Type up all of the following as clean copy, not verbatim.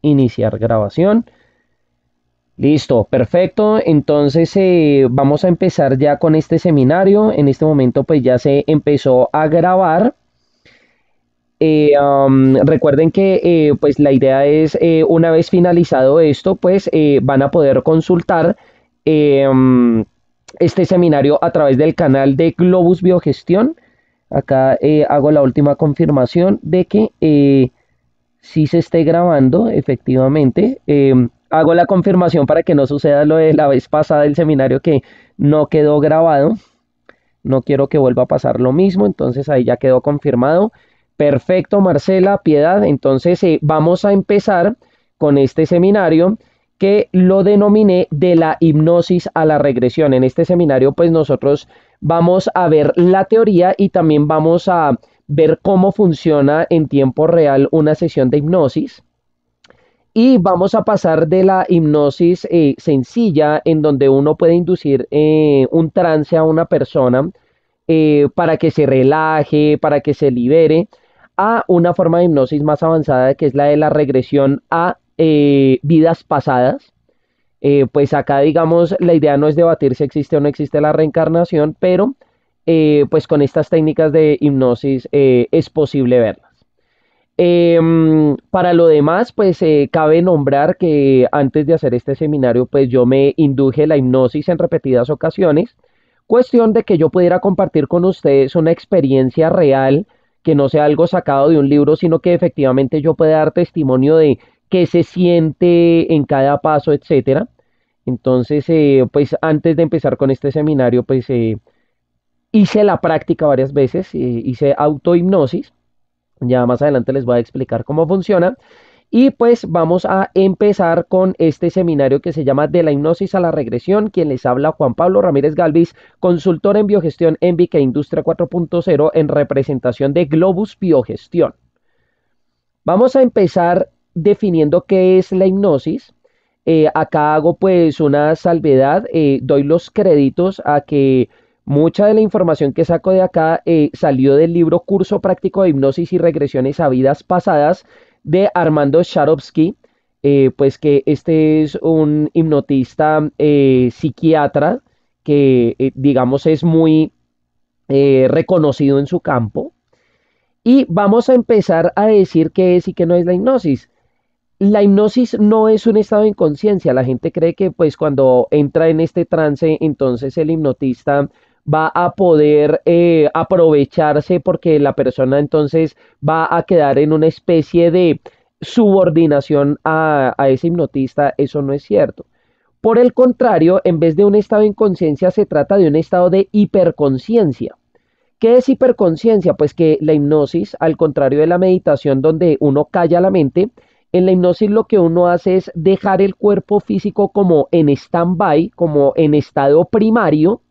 iniciar grabación. Listo, perfecto. Entonces vamos a empezar ya con este seminario. En este momento pues ya se empezó a grabar. Recuerden que pues la idea es una vez finalizado esto pues van a poder consultar eh, um, este seminario a través del canal de Globus Biogestión. Acá hago la última confirmación de que sí se esté grabando efectivamente. Hago la confirmación para que no suceda lo de la vez pasada del seminario que no quedó grabado. No quiero que vuelva a pasar lo mismo, entonces ahí ya quedó confirmado. Perfecto, Marcela, Piedad. Entonces vamos a empezar con este seminario que lo denominé de la hipnosis a la regresión. En este seminario pues nosotros vamos a ver la teoría y también vamos a ver cómo funciona en tiempo real una sesión de hipnosis. Y vamos a pasar de la hipnosis sencilla, en donde uno puede inducir un trance a una persona para que se relaje, para que se libere, a una forma de hipnosis más avanzada, que es la de la regresión a vidas pasadas. Pues acá, digamos, la idea no es debatir si existe o no existe la reencarnación, pero pues con estas técnicas de hipnosis es posible verla. Para lo demás, pues cabe nombrar que antes de hacer este seminario, pues yo me induje la hipnosis en repetidas ocasiones, cuestión de que yo pudiera compartir con ustedes una experiencia real, que no sea algo sacado de un libro, sino que efectivamente yo pueda dar testimonio de qué se siente en cada paso, etcétera. Entonces, pues antes de empezar con este seminario, pues hice la práctica varias veces, hice autohipnosis. Ya más adelante les voy a explicar cómo funciona. Y pues vamos a empezar con este seminario que se llama De la hipnosis a la regresión. Quien les habla, Juan Pablo Ramírez Galvis, consultor en biogestión en VK Industria 4.0 en representación de Globus Biogestión. Vamos a empezar definiendo qué es la hipnosis. Acá hago pues una salvedad, doy los créditos a que mucha de la información que saco de acá salió del libro Curso Práctico de Hipnosis y Regresiones a Vidas Pasadas de Armando Sharovsky, pues que este es un hipnotista psiquiatra que digamos es muy reconocido en su campo. Y vamos a empezar a decir qué es y qué no es la hipnosis. La hipnosis no es un estado de inconsciencia. La gente cree que pues cuando entra en este trance, entonces el hipnotista va a poder aprovecharse porque la persona entonces va a quedar en una especie de subordinación a ese hipnotista. Eso no es cierto. Por el contrario, en vez de un estado de inconsciencia, se trata de un estado de hiperconciencia. ¿Qué es hiperconciencia? Pues que la hipnosis, al contrario de la meditación donde uno calla la mente, en la hipnosis lo que uno hace es dejar el cuerpo físico como en stand-by, como en estado primario,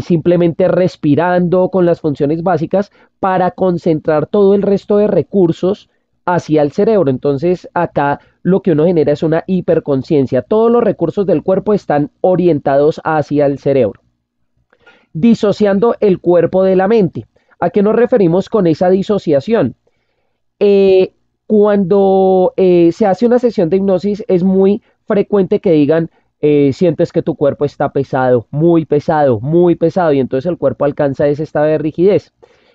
simplemente respirando con las funciones básicas para concentrar todo el resto de recursos hacia el cerebro. Entonces acá lo que uno genera es una hiperconciencia. Todos los recursos del cuerpo están orientados hacia el cerebro, disociando el cuerpo de la mente. ¿A qué nos referimos con esa disociación? Eh, Cuando se hace una sesión de hipnosis es muy frecuente que digan, sientes que tu cuerpo está pesado, muy pesado, y entonces el cuerpo alcanza ese estado de rigidez.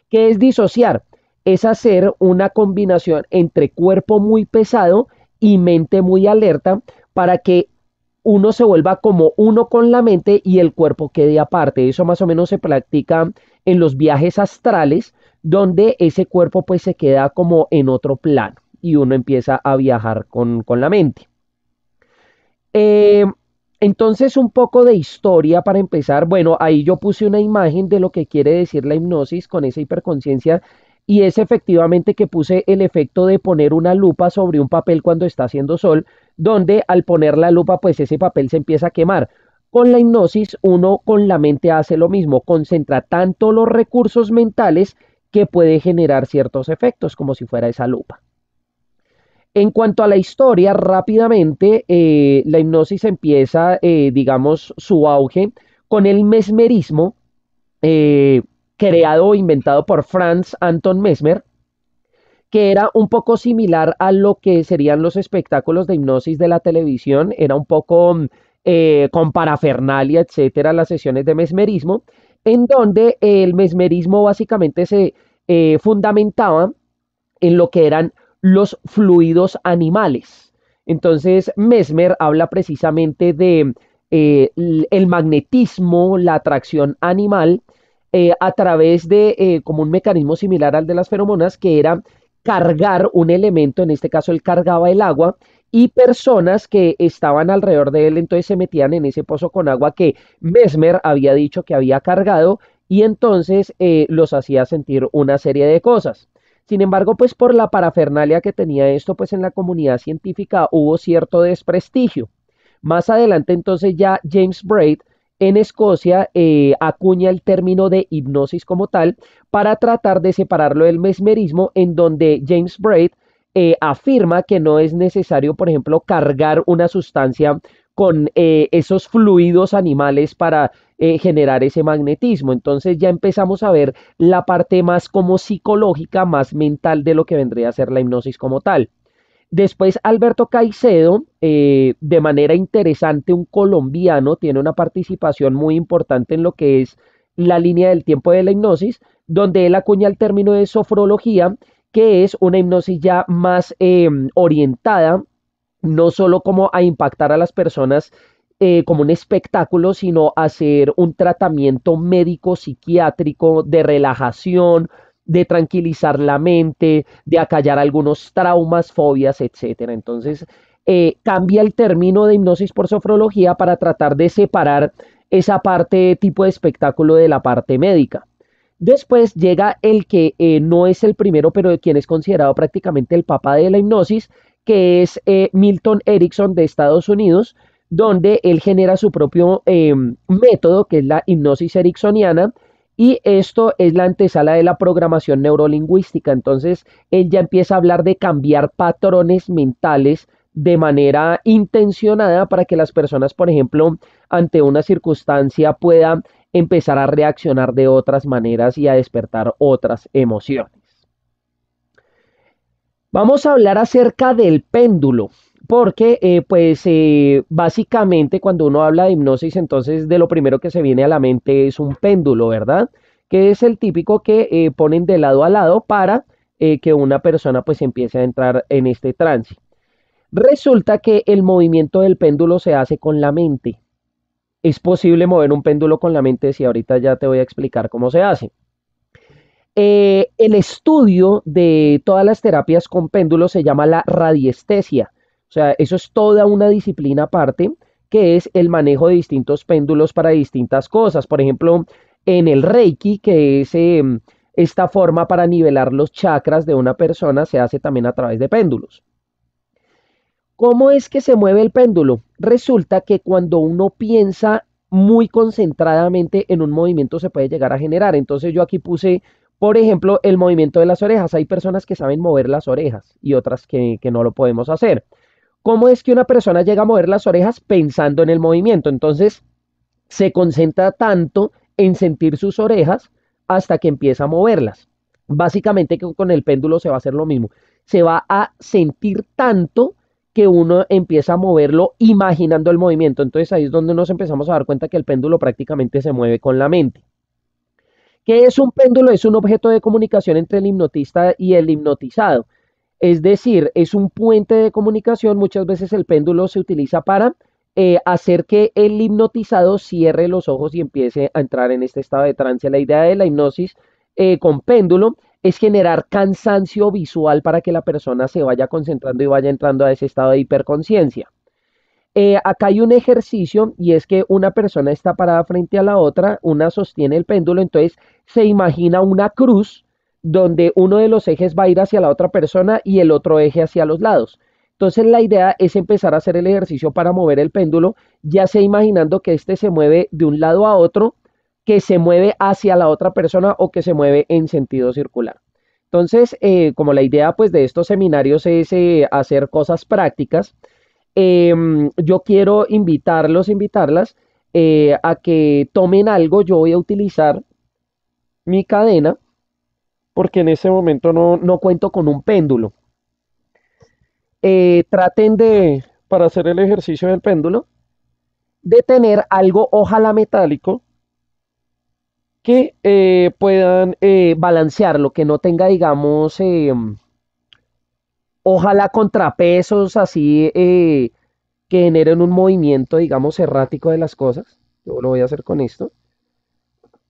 ¿Qué es disociar? Es hacer una combinación entre cuerpo muy pesado y mente muy alerta para que uno se vuelva como uno con la mente y el cuerpo quede aparte. Eso más o menos se practica en los viajes astrales, donde ese cuerpo pues se queda como en otro plano y uno empieza a viajar con la mente. Eh, entonces un poco de historia para empezar. Bueno, ahí yo puse una imagen de lo que quiere decir la hipnosis con esa hiperconciencia y es efectivamente que puse el efecto de poner una lupa sobre un papel cuando está haciendo sol, donde al poner la lupa pues ese papel se empieza a quemar. Con la hipnosis uno con la mente hace lo mismo, concentra tanto los recursos mentales que puede generar ciertos efectos como si fuera esa lupa. En cuanto a la historia, rápidamente la hipnosis empieza, digamos, su auge con el mesmerismo, creado o inventado por Franz Anton Mesmer, que era un poco similar a lo que serían los espectáculos de hipnosis de la televisión, era un poco con parafernalia, etcétera, las sesiones de mesmerismo, en donde el mesmerismo básicamente se fundamentaba en lo que eran los fluidos animales. Entonces, Mesmer habla precisamente de el magnetismo, la atracción animal, a través de como un mecanismo similar al de las feromonas, que era cargar un elemento, en este caso él cargaba el agua, y personas que estaban alrededor de él entonces se metían en ese pozo con agua que Mesmer había dicho que había cargado y entonces los hacía sentir una serie de cosas. Sin embargo, pues por la parafernalia que tenía esto, pues en la comunidad científica hubo cierto desprestigio. Más adelante entonces ya James Braid en Escocia acuña el término de hipnosis como tal para tratar de separarlo del mesmerismo, en donde James Braid afirma que no es necesario, por ejemplo, cargar una sustancia con esos fluidos animales para generar ese magnetismo. Entonces ya empezamos a ver la parte más como psicológica, más mental de lo que vendría a ser la hipnosis como tal. Después Alberto Caicedo, de manera interesante, un colombiano, tiene una participación muy importante en lo que es la línea del tiempo de la hipnosis, donde él acuña el término de sofrología, que es una hipnosis ya más orientada, no solo como a impactar a las personas como un espectáculo, sino hacer un tratamiento médico psiquiátrico de relajación, de tranquilizar la mente, de acallar algunos traumas, fobias, etcétera. Entonces, cambia el término de hipnosis por sofrología para tratar de separar esa parte tipo de espectáculo de la parte médica. Después llega el que no es el primero, pero quien es considerado prácticamente el papá de la hipnosis, que es Milton Erickson de Estados Unidos, donde él genera su propio método, que es la hipnosis ericksoniana, y esto es la antesala de la programación neurolingüística. Entonces, él ya empieza a hablar de cambiar patrones mentales de manera intencionada para que las personas, por ejemplo, ante una circunstancia puedan empezar a reaccionar de otras maneras y a despertar otras emociones. Vamos a hablar acerca del péndulo, porque básicamente cuando uno habla de hipnosis, entonces de lo primero que se viene a la mente es un péndulo, ¿verdad? Que es el típico que ponen de lado a lado para que una persona pues empiece a entrar en este trance. Resulta que el movimiento del péndulo se hace con la mente. Es posible mover un péndulo con la mente, si ahorita ya te voy a explicar cómo se hace. El estudio de todas las terapias con péndulos se llama la radiestesia. O sea, eso es toda una disciplina aparte, que es el manejo de distintos péndulos para distintas cosas. Por ejemplo, en el Reiki, que es esta forma para nivelar los chakras de una persona, se hace también a través de péndulos. ¿Cómo es que se mueve el péndulo? Resulta que cuando uno piensa muy concentradamente en un movimiento se puede llegar a generar. Entonces yo aquí puse, por ejemplo, el movimiento de las orejas. Hay personas que saben mover las orejas y otras que no lo podemos hacer. ¿Cómo es que una persona llega a mover las orejas pensando en el movimiento? Entonces se concentra tanto en sentir sus orejas hasta que empieza a moverlas. Básicamente con el péndulo se va a hacer lo mismo. Se va a sentir tanto que uno empieza a moverlo imaginando el movimiento. Entonces ahí es donde nos empezamos a dar cuenta que el péndulo prácticamente se mueve con la mente. ¿Qué es un péndulo? Es un objeto de comunicación entre el hipnotista y el hipnotizado. Es decir, es un puente de comunicación. Muchas veces el péndulo se utiliza para hacer que el hipnotizado cierre los ojos y empiece a entrar en este estado de trance. La idea de la hipnosis con péndulo es generar cansancio visual para que la persona se vaya concentrando y vaya entrando a ese estado de hiperconciencia. Acá hay un ejercicio y es que una persona está parada frente a la otra, una sostiene el péndulo, entonces se imagina una cruz donde uno de los ejes va a ir hacia la otra persona y el otro eje hacia los lados. Entonces la idea es empezar a hacer el ejercicio para mover el péndulo, ya sea imaginando que este se mueve de un lado a otro, que se mueve hacia la otra persona o que se mueve en sentido circular. Entonces, como la idea pues de estos seminarios es hacer cosas prácticas, yo quiero invitarlas a que tomen algo. Yo voy a utilizar mi cadena porque en ese momento no cuento con un péndulo. Traten de, para hacer el ejercicio del péndulo, de tener algo, ojalá metálico, que puedan balancearlo, que no tenga, digamos, ojalá contrapesos así que generen un movimiento, digamos, errático de las cosas. Yo lo voy a hacer con esto.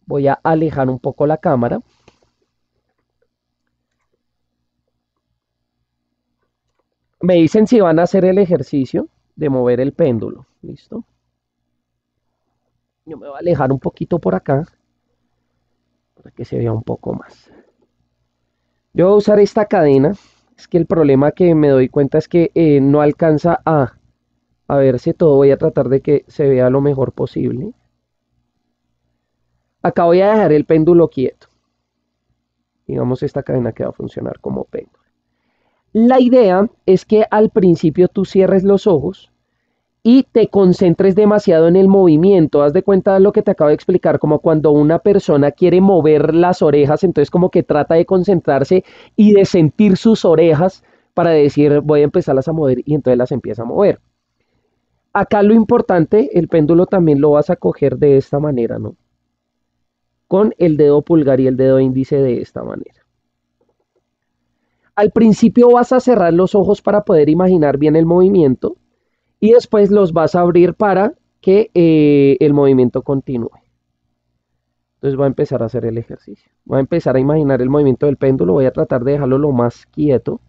Voy a alejar un poco la cámara. Me dicen si van a hacer el ejercicio de mover el péndulo. ¿Listo? Yo me voy a alejar un poquito por acá para que se vea un poco más. Yo voy a usar esta cadena. Es que el problema que me doy cuenta es que no alcanza a verse todo. Voy a tratar de que se vea lo mejor posible. Acá voy a dejar el péndulo quieto. Digamos esta cadena que va a funcionar como péndulo. La idea es que al principio tú cierres los ojos y te concentres demasiado en el movimiento. Haz de cuenta de lo que te acabo de explicar, como cuando una persona quiere mover las orejas, entonces como que trata de concentrarse y de sentir sus orejas para decir voy a empezarlas a mover y entonces las empieza a mover. Acá lo importante, el péndulo también lo vas a coger de esta manera, ¿no? Con el dedo pulgar y el dedo índice de esta manera. Al principio vas a cerrar los ojos para poder imaginar bien el movimiento y después los vas a abrir para que el movimiento continúe. Entonces voy a empezar a hacer el ejercicio. Voy a empezar a imaginar el movimiento del péndulo. Voy a tratar de dejarlo lo más quieto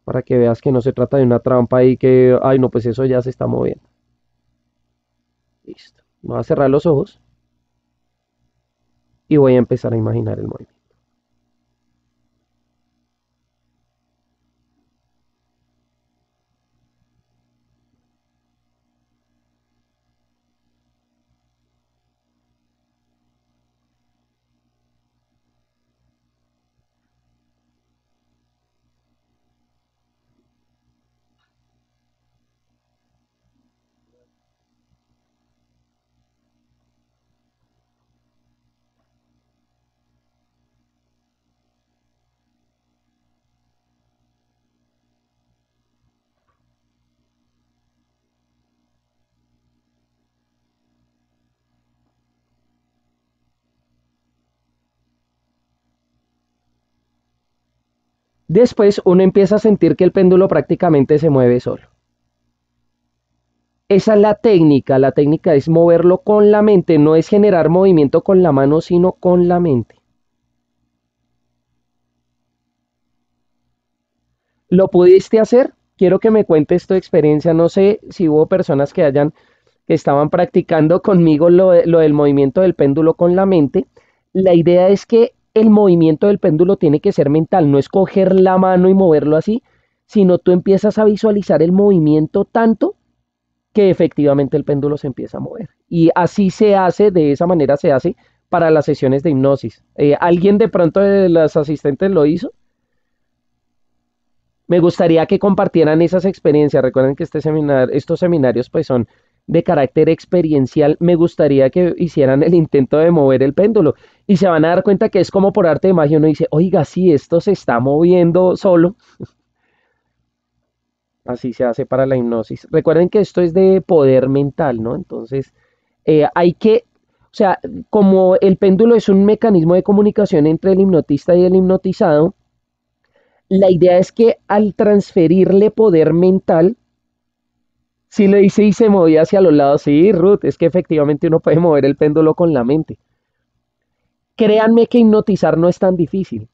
para que veas que no se trata de una trampa y que, ay no, pues eso ya se está moviendo. Listo. Voy a cerrar los ojos y voy a empezar a imaginar el movimiento. Después uno empieza a sentir que el péndulo prácticamente se mueve solo. Esa es la técnica es moverlo con la mente, no es generar movimiento con la mano, sino con la mente. ¿Lo pudiste hacer? Quiero que me cuentes tu experiencia, no sé si hubo personas que estaban practicando conmigo lo del movimiento del péndulo con la mente. La idea es que el movimiento del péndulo tiene que ser mental, no es coger la mano y moverlo así, sino tú empiezas a visualizar el movimiento tanto que efectivamente el péndulo se empieza a mover. Y así se hace, de esa manera se hace para las sesiones de hipnosis. ¿Alguien de pronto de las asistentes lo hizo? Me gustaría que compartieran esas experiencias. Recuerden que estos seminarios pues son de carácter experiencial. Me gustaría que hicieran el intento de mover el péndulo y se van a dar cuenta que es como por arte de magia. Uno dice, oiga, sí, esto se está moviendo solo. Así se hace para la hipnosis. Recuerden que esto es de poder mental, ¿no? Entonces, hay que, o sea, como el péndulo es un mecanismo de comunicación entre el hipnotista y el hipnotizado, la idea es que al transferirle poder mental, si le dice y se movía hacia los lados, sí, Ruth, es que efectivamente uno puede mover el péndulo con la mente. Créanme que hipnotizar no es tan difícil.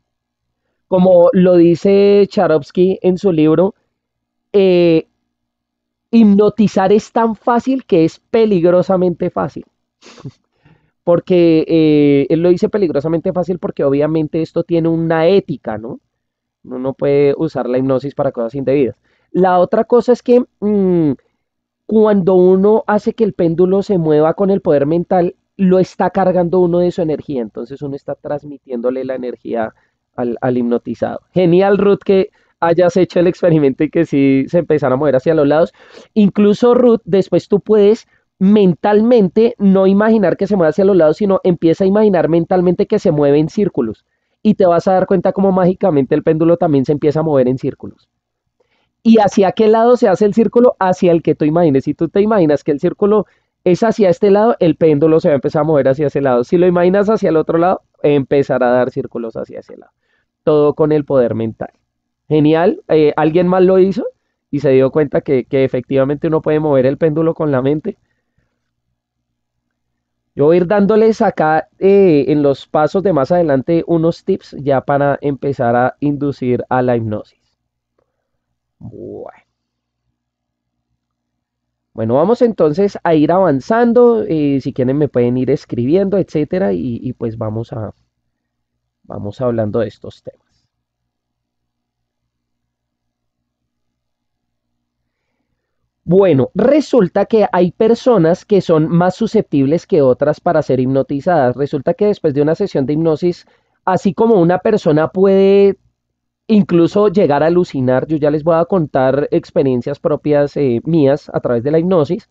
Como lo dice Charovsky en su libro, eh, hipnotizar es tan fácil que es peligrosamente fácil. Porque él lo dice peligrosamente fácil porque obviamente esto tiene una ética, ¿no? Uno no puede usar la hipnosis para cosas indebidas. La otra cosa es que cuando uno hace que el péndulo se mueva con el poder mental, lo está cargando uno de su energía. Entonces uno está transmitiéndole la energía al hipnotizado. Genial, Ruth, que hayas hecho el experimento y que sí se empezaron a mover hacia los lados. Incluso, Ruth, después tú puedes mentalmente no imaginar que se mueve hacia los lados, sino empieza a imaginar mentalmente que se mueve en círculos y te vas a dar cuenta como mágicamente el péndulo también se empieza a mover en círculos. ¿Y hacia qué lado se hace el círculo? Hacia el que tú imagines. Si tú te imaginas que el círculo es hacia este lado, el péndulo se va a empezar a mover hacia ese lado. Si lo imaginas hacia el otro lado, empezará a dar círculos hacia ese lado. Todo con el poder mental. Genial. ¿Alguien más lo hizo? Y se dio cuenta que efectivamente uno puede mover el péndulo con la mente. Yo voy a ir dándoles acá en los pasos de más adelante unos tips ya para empezar a inducir a la hipnosis. Bueno. Bueno, vamos entonces a ir avanzando. Si quieren me pueden ir escribiendo, etcétera, y pues vamos hablando de estos temas. Bueno, resulta que hay personas que son más susceptibles que otras para ser hipnotizadas. Resulta que después de una sesión de hipnosis, así como una persona puede incluso llegar a alucinar, yo ya les voy a contar experiencias propias mías a través de la hipnosis.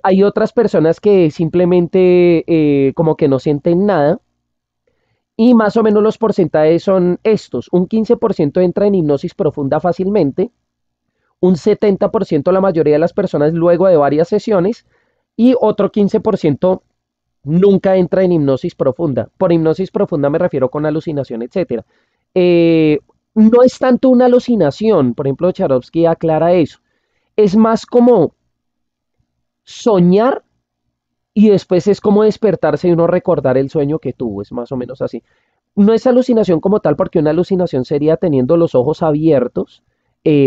Hay otras personas que simplemente como que no sienten nada y más o menos los porcentajes son estos. Un 15% entra en hipnosis profunda fácilmente, un 70% la mayoría de las personas luego de varias sesiones y otro 15% nunca entra en hipnosis profunda. Por hipnosis profunda me refiero con alucinación, etcétera. No es tanto una alucinación, por ejemplo, Charovsky aclara eso. Es más como soñar y después es como despertarse y uno recordar el sueño que tuvo, es más o menos así. No es alucinación como tal, porque una alucinación sería teniendo los ojos abiertos,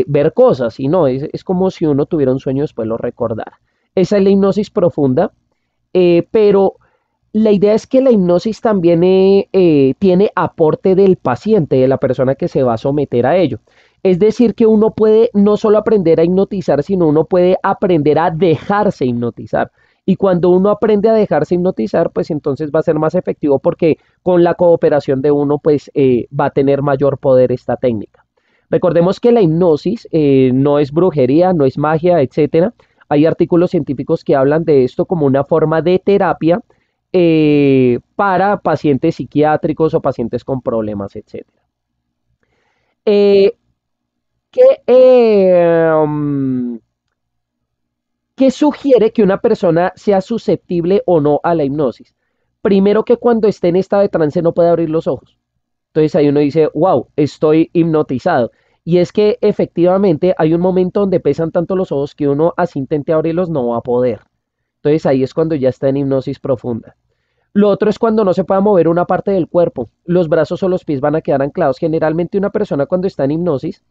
ver cosas, y no, es como si uno tuviera un sueño y después lo recordara. Esa es la hipnosis profunda, pero la idea es que la hipnosis también tiene aporte del paciente, de la persona que se va a someter a ello. Es decir, que uno puede no solo aprender a hipnotizar, sino uno puede aprender a dejarse hipnotizar. Y cuando uno aprende a dejarse hipnotizar, pues entonces va a ser más efectivo porque con la cooperación de uno, pues va a tener mayor poder esta técnica. Recordemos que la hipnosis no es brujería, no es magia, etcétera. Hay artículos científicos que hablan de esto como una forma de terapia para pacientes psiquiátricos o pacientes con problemas, etcétera. Eh, ¿qué, ¿Qué sugiere que una persona sea susceptible o no a la hipnosis? Primero que cuando esté en estado de trance no puede abrir los ojos. Entonces ahí uno dice, wow, estoy hipnotizado. Y es que efectivamente hay un momento donde pesan tanto los ojos que uno así intente abrirlos no va a poder. Entonces ahí es cuando ya está en hipnosis profunda. Lo otro es cuando no se pueda mover una parte del cuerpo. Los brazos o los pies van a quedar anclados. Generalmente una persona cuando está en hipnosis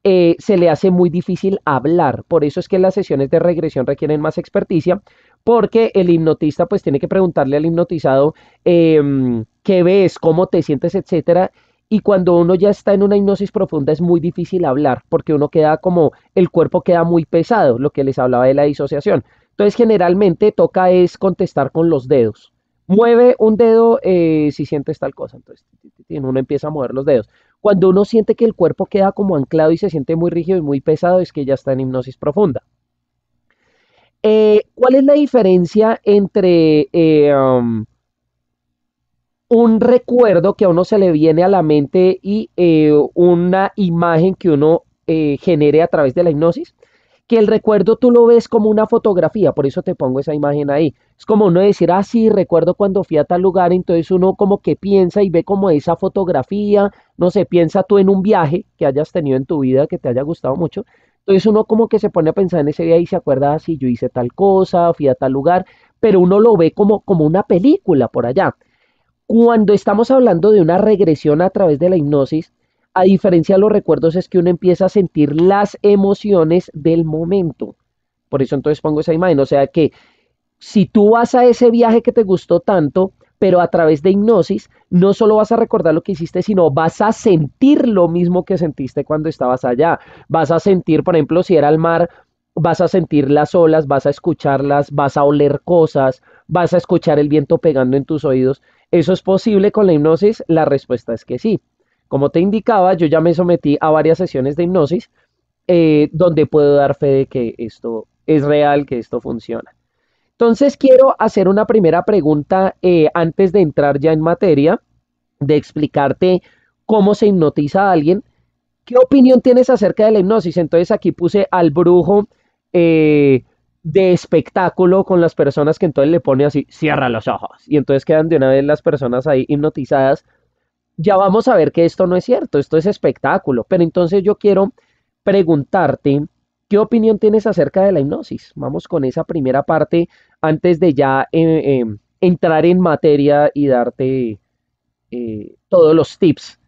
se le hace muy difícil hablar. Por eso es que las sesiones de regresión requieren más experticia, porque el hipnotista pues tiene que preguntarle al hipnotizado qué ves, cómo te sientes, etcétera. Y cuando uno ya está en una hipnosis profunda es muy difícil hablar, porque uno queda como, el cuerpo queda muy pesado, lo que les hablaba de la disociación. Entonces generalmente toca es contestar con los dedos. Mueve un dedo si sientes tal cosa. Entonces uno empieza a mover los dedos. Cuando uno siente que el cuerpo queda como anclado y se siente muy rígido y muy pesado, es que ya está en hipnosis profunda. ¿Cuál es la diferencia entre un recuerdo que a uno se le viene a la mente y una imagen que uno genere a través de la hipnosis? Que el recuerdo tú lo ves como una fotografía, por eso te pongo esa imagen ahí. Es como uno decir, ah, sí, recuerdo cuando fui a tal lugar, entonces uno como que piensa y ve como esa fotografía, no sé, piensa tú en un viaje que hayas tenido en tu vida, que te haya gustado mucho. Entonces uno como que se pone a pensar en ese viaje y se acuerda, ah, sí, yo hice tal cosa, fui a tal lugar, pero uno lo ve como una película por allá. Cuando estamos hablando de una regresión a través de la hipnosis, a diferencia de los recuerdos, es que uno empieza a sentir las emociones del momento. Por eso entonces pongo esa imagen. O sea que si tú vas a ese viaje que te gustó tanto, pero a través de hipnosis, no solo vas a recordar lo que hiciste, sino vas a sentir lo mismo que sentiste cuando estabas allá. Vas a sentir, por ejemplo, si era el mar, vas a sentir las olas, vas a escucharlas, vas a oler cosas, vas a escuchar el viento pegando en tus oídos. ¿Eso es posible con la hipnosis? La respuesta es que sí. Como te indicaba, yo ya me sometí a varias sesiones de hipnosis donde puedo dar fe de que esto es real, que esto funciona. Entonces quiero hacer una primera pregunta antes de entrar ya en materia de explicarte cómo se hipnotiza a alguien. ¿Qué opinión tienes acerca de la hipnosis? Entonces aquí puse al brujo eh, de espectáculo con las personas que entonces le pone así, cierra los ojos. Y entonces quedan de una vez las personas ahí hipnotizadas. Ya vamos a ver que esto no es cierto, esto es espectáculo. Pero entonces yo quiero preguntarte, ¿qué opinión tienes acerca de la hipnosis? Vamos con esa primera parte antes de ya entrar en materia y darte todos los tips.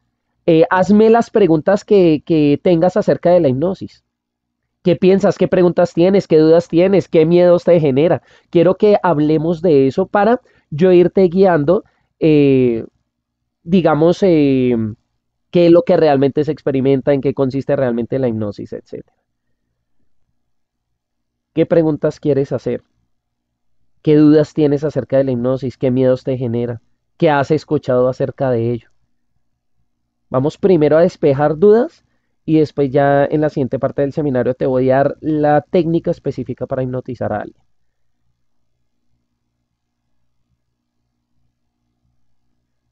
Hazme las preguntas que tengas acerca de la hipnosis. ¿Qué piensas? ¿Qué preguntas tienes? ¿Qué dudas tienes? ¿Qué miedos te genera? Quiero que hablemos de eso para yo irte guiando, eh, digamos, qué es lo que realmente se experimenta, en qué consiste realmente la hipnosis, etcétera. ¿Qué preguntas quieres hacer? ¿Qué dudas tienes acerca de la hipnosis? ¿Qué miedos te genera? ¿Qué has escuchado acerca de ello? Vamos primero a despejar dudas y después ya en la siguiente parte del seminario te voy a dar la técnica específica para hipnotizar a alguien.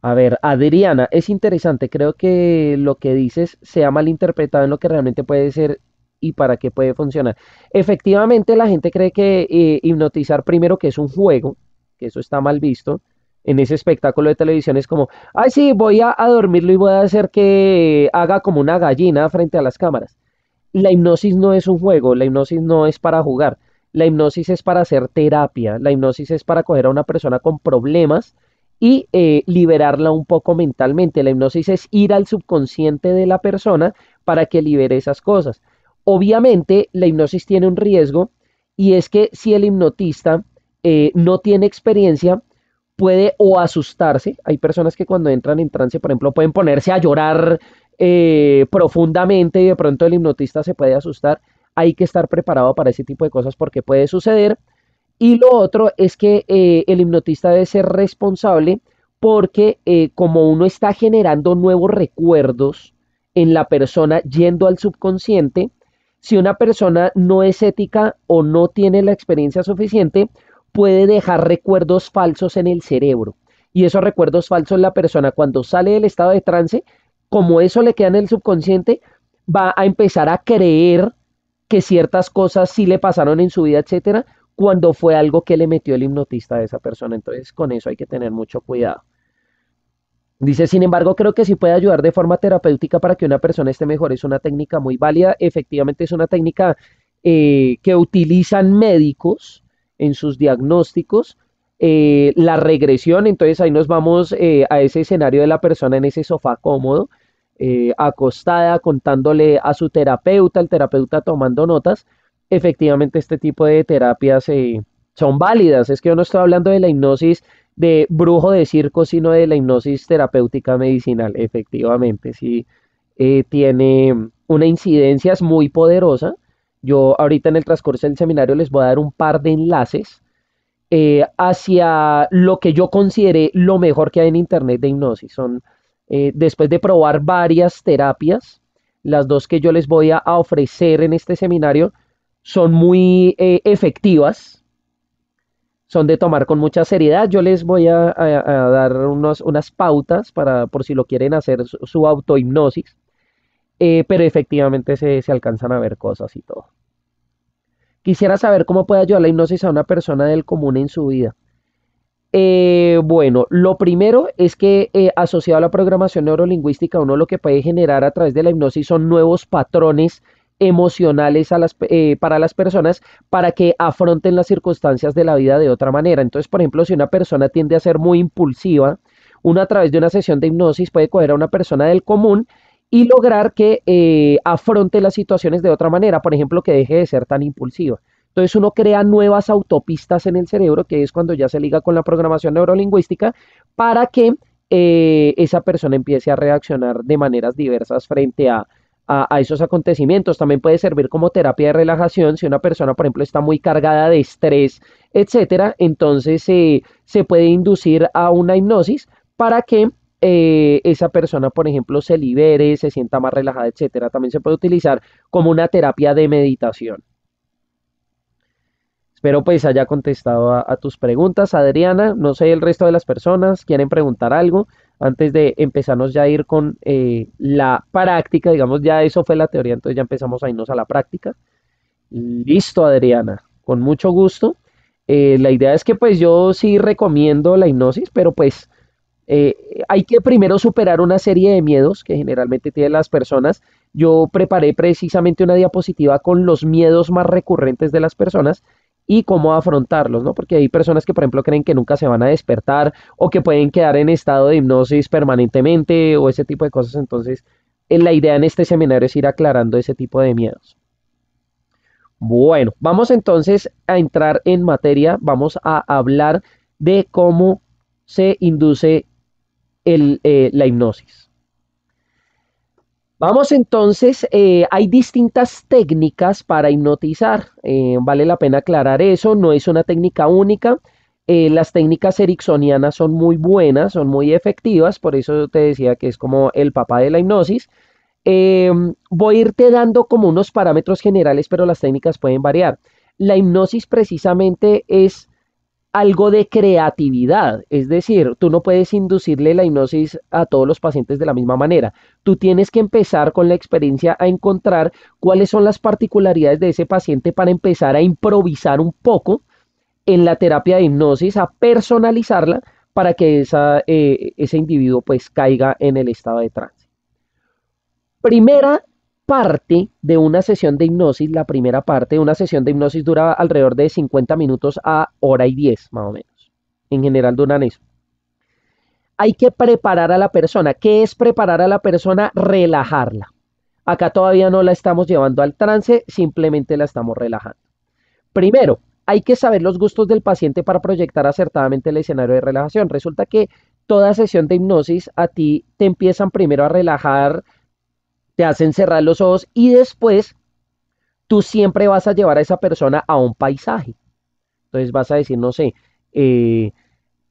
A ver, Adriana, es interesante, creo que lo que dices se ha malinterpretado en lo que realmente puede ser y para qué puede funcionar. Efectivamente, la gente cree que hipnotizar primero que es un juego, que eso está mal visto. En ese espectáculo de televisión es como, ay, sí, voy a dormirlo y voy a hacer que haga como una gallina frente a las cámaras. La hipnosis no es un juego, la hipnosis no es para jugar, la hipnosis es para hacer terapia, la hipnosis es para coger a una persona con problemas y liberarla un poco mentalmente. La hipnosis es ir al subconsciente de la persona para que libere esas cosas. Obviamente, la hipnosis tiene un riesgo y es que si el hipnotista no tiene experiencia, puede o asustarse. Hay personas que cuando entran en trance, por ejemplo, pueden ponerse a llorar profundamente y de pronto el hipnotista se puede asustar. Hay que estar preparado para ese tipo de cosas porque puede suceder. Y lo otro es que el hipnotista debe ser responsable porque como uno está generando nuevos recuerdos en la persona yendo al subconsciente, si una persona no es ética o no tiene la experiencia suficiente, puede dejar recuerdos falsos en el cerebro. Y esos recuerdos falsos la persona cuando sale del estado de trance, como eso le queda en el subconsciente, va a empezar a creer que ciertas cosas sí le pasaron en su vida, etcétera, cuando fue algo que le metió el hipnotista a esa persona. Entonces, con eso hay que tener mucho cuidado. Dice, sin embargo, creo que sí puede ayudar de forma terapéutica para que una persona esté mejor. Es una técnica muy válida. Efectivamente, es una técnica que utilizan médicos en sus diagnósticos. La regresión, entonces ahí nos vamos a ese escenario de la persona en ese sofá cómodo, acostada, contándole a su terapeuta, el terapeuta tomando notas. Efectivamente, este tipo de terapias son válidas. Es que yo no estoy hablando de la hipnosis de brujo de circo, sino de la hipnosis terapéutica medicinal. Efectivamente, sí, tiene una incidencia es muy poderosa. Yo ahorita en el transcurso del seminario les voy a dar un par de enlaces hacia lo que yo consideré lo mejor que hay en Internet de hipnosis. Son, después de probar varias terapias, las dos que yo les voy a ofrecer en este seminario son muy efectivas, son de tomar con mucha seriedad. Yo les voy a dar unas pautas para, por si lo quieren hacer su autohipnosis, pero efectivamente se alcanzan a ver cosas y todo. Quisiera saber cómo puede ayudar la hipnosis a una persona del común en su vida. Bueno, lo primero es que asociado a la programación neurolingüística, uno lo que puede generar a través de la hipnosis son nuevos patrones emocionales para las personas para que afronten las circunstancias de la vida de otra manera. Entonces, por ejemplo, si una persona tiende a ser muy impulsiva, uno a través de una sesión de hipnosis puede coger a una persona del común y lograr que afronte las situaciones de otra manera, por ejemplo, que deje de ser tan impulsiva. Entonces uno crea nuevas autopistas en el cerebro, que es cuando ya se liga con la programación neurolingüística, para que esa persona empiece a reaccionar de maneras diversas frente a esos acontecimientos. También puede servir como terapia de relajación si una persona, por ejemplo, está muy cargada de estrés, etcétera. Entonces se puede inducir a una hipnosis para que esa persona, por ejemplo, se libere, se sienta más relajada, etcétera. También se puede utilizar como una terapia de meditación. Espero pues haya contestado a tus preguntas, Adriana. No sé el resto de las personas, quieren preguntar algo. antes de empezarnos ya a ir con la práctica, digamos, ya eso fue la teoría, entonces ya empezamos a irnos a la práctica. Listo, Adriana, con mucho gusto. La idea es que pues yo sí recomiendo la hipnosis, pero pues hay que primero superar una serie de miedos que generalmente tienen las personas. Yo preparé precisamente una diapositiva con los miedos más recurrentes de las personas y cómo afrontarlos, ¿no? Porque hay personas que, por ejemplo, creen que nunca se van a despertar o que pueden quedar en estado de hipnosis permanentemente o ese tipo de cosas. Entonces, la idea en este seminario es ir aclarando ese tipo de miedos. Bueno, vamos entonces a entrar en materia, vamos a hablar de cómo se induce la hipnosis. Vamos entonces, hay distintas técnicas para hipnotizar, vale la pena aclarar eso, no es una técnica única, las técnicas ericksonianas son muy buenas, son muy efectivas, por eso te decía que es como el papá de la hipnosis. Voy a irte dando como unos parámetros generales, pero las técnicas pueden variar. La hipnosis precisamente es algo de creatividad, es decir, tú no puedes inducirle la hipnosis a todos los pacientes de la misma manera. Tú tienes que empezar con la experiencia a encontrar cuáles son las particularidades de ese paciente para empezar a improvisar un poco en la terapia de hipnosis, a personalizarla para que ese individuo pues caiga en el estado de trance. Primera parte de una sesión de hipnosis, la primera parte de una sesión de hipnosis dura alrededor de 50 minutos a hora y 10, más o menos. En general duran eso. Hay que preparar a la persona. ¿Qué es preparar a la persona? Relajarla. Acá todavía no la estamos llevando al trance, simplemente la estamos relajando. Primero, hay que saber los gustos del paciente para proyectar acertadamente el escenario de relajación. Resulta que toda sesión de hipnosis a ti te empiezan primero a relajar, te hacen cerrar los ojos y después tú siempre vas a llevar a esa persona a un paisaje. Entonces vas a decir, no sé, eh,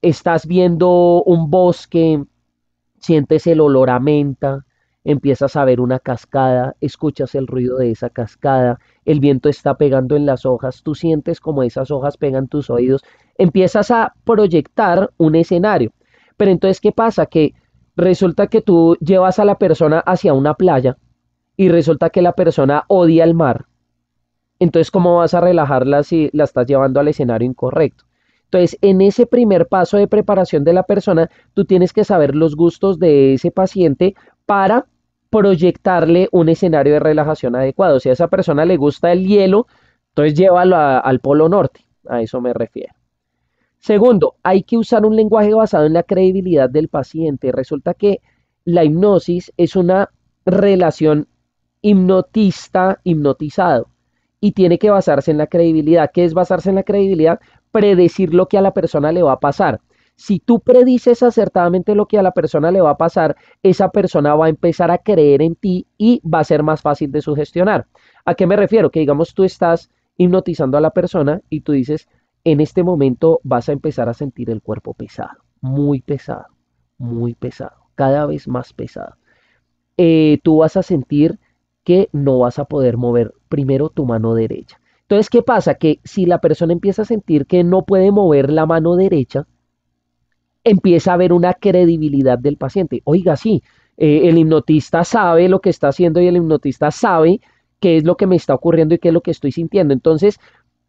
estás viendo un bosque, sientes el olor a menta, empiezas a ver una cascada, escuchas el ruido de esa cascada, el viento está pegando en las hojas, tú sientes como esas hojas pegan tus oídos, empiezas a proyectar un escenario. Pero entonces, ¿qué pasa? Que resulta que tú llevas a la persona hacia una playa y resulta que la persona odia el mar. Entonces, ¿cómo vas a relajarla si la estás llevando al escenario incorrecto? Entonces, en ese primer paso de preparación de la persona, tú tienes que saber los gustos de ese paciente para proyectarle un escenario de relajación adecuado. Si a esa persona le gusta el hielo, entonces llévalo al Polo Norte. A eso me refiero. Segundo, hay que usar un lenguaje basado en la credibilidad del paciente. Resulta que la hipnosis es una relación hipnotista-hipnotizado y tiene que basarse en la credibilidad. ¿Qué es basarse en la credibilidad? Predecir lo que a la persona le va a pasar. Si tú predices acertadamente lo que a la persona le va a pasar, esa persona va a empezar a creer en ti y va a ser más fácil de sugestionar. ¿A qué me refiero? Que digamos tú estás hipnotizando a la persona y tú dices, en este momento vas a empezar a sentir el cuerpo pesado, muy pesado, cada vez más pesado. Tú vas a sentir que no vas a poder mover primero tu mano derecha. Entonces, ¿qué pasa? Que si la persona empieza a sentir que no puede mover la mano derecha, empieza a haber una credibilidad del paciente. Oiga, sí, el hipnotista sabe lo que está haciendo y el hipnotista sabe qué es lo que me está ocurriendo y qué es lo que estoy sintiendo. Entonces,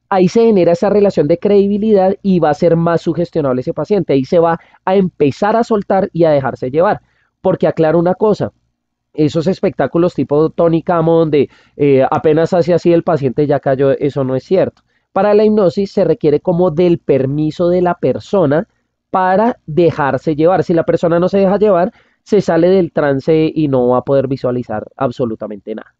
ahí se genera esa relación de credibilidad y va a ser más sugestionable ese paciente. Ahí se va a empezar a soltar y a dejarse llevar. Porque aclaro una cosa, esos espectáculos tipo Tony Camo, donde apenas hace así el paciente ya cayó, eso no es cierto. Para la hipnosis se requiere como del permiso de la persona para dejarse llevar. Si la persona no se deja llevar, se sale del trance y no va a poder visualizar absolutamente nada.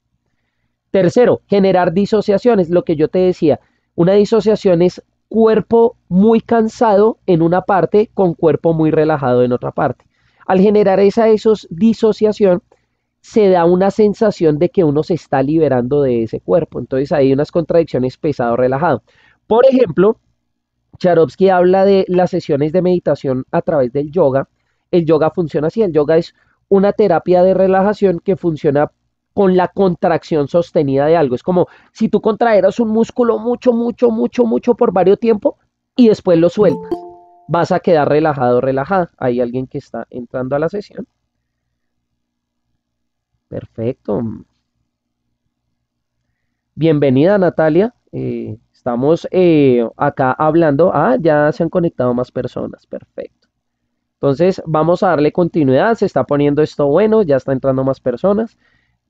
Tercero, generar disociaciones. Lo que yo te decía, una disociación es cuerpo muy cansado en una parte con cuerpo muy relajado en otra parte. Al generar esa disociación, se da una sensación de que uno se está liberando de ese cuerpo. Entonces hay unas contradicciones pesado-relajado. Por ejemplo, Charovsky habla de las sesiones de meditación a través del yoga. El yoga funciona así. El yoga es una terapia de relajación que funciona con la contracción sostenida de algo. Es como si tú contrajeras un músculo mucho, mucho, mucho, mucho por varios tiempos y después lo sueltas. vas a quedar relajado, relajada. Hay alguien que está entrando a la sesión. Perfecto. Bienvenida, Natalia. Estamos acá hablando. Ah, ya se han conectado más personas. Perfecto. Entonces, vamos a darle continuidad. Se está poniendo esto bueno, ya está entrando más personas.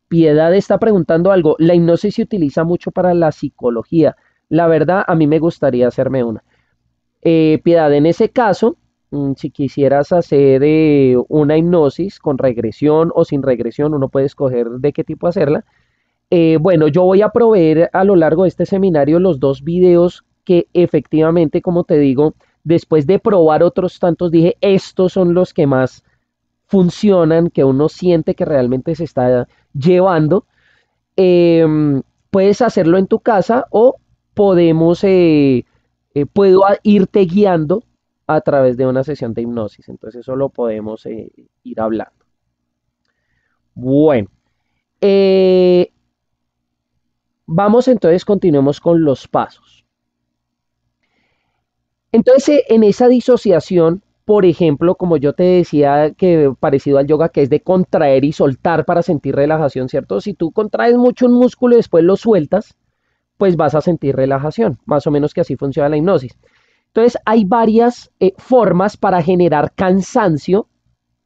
Piedad está preguntando algo. La hipnosis se utiliza mucho para la psicología. La verdad, a mí me gustaría hacerme una. Piedad, en ese caso, si quisieras hacer una hipnosis con regresión o sin regresión, uno puede escoger de qué tipo hacerla. Bueno, yo voy a proveer a lo largo de este seminario los dos videos que efectivamente, como te digo, después de probar otros tantos, dije, estos son los que más funcionan, que uno siente que realmente se está llevando. Puedes hacerlo en tu casa o podemos, puedo irte guiando a través de una sesión de hipnosis. Entonces eso lo podemos ir hablando. Bueno, eh, vamos entonces, continuemos con los pasos. Entonces, en esa disociación, por ejemplo, como yo te decía, que parecido al yoga, que es de contraer y soltar para sentir relajación, ¿cierto? Si tú contraes mucho un músculo y después lo sueltas, pues vas a sentir relajación, más o menos que así funciona la hipnosis. Entonces, hay varias formas para generar cansancio,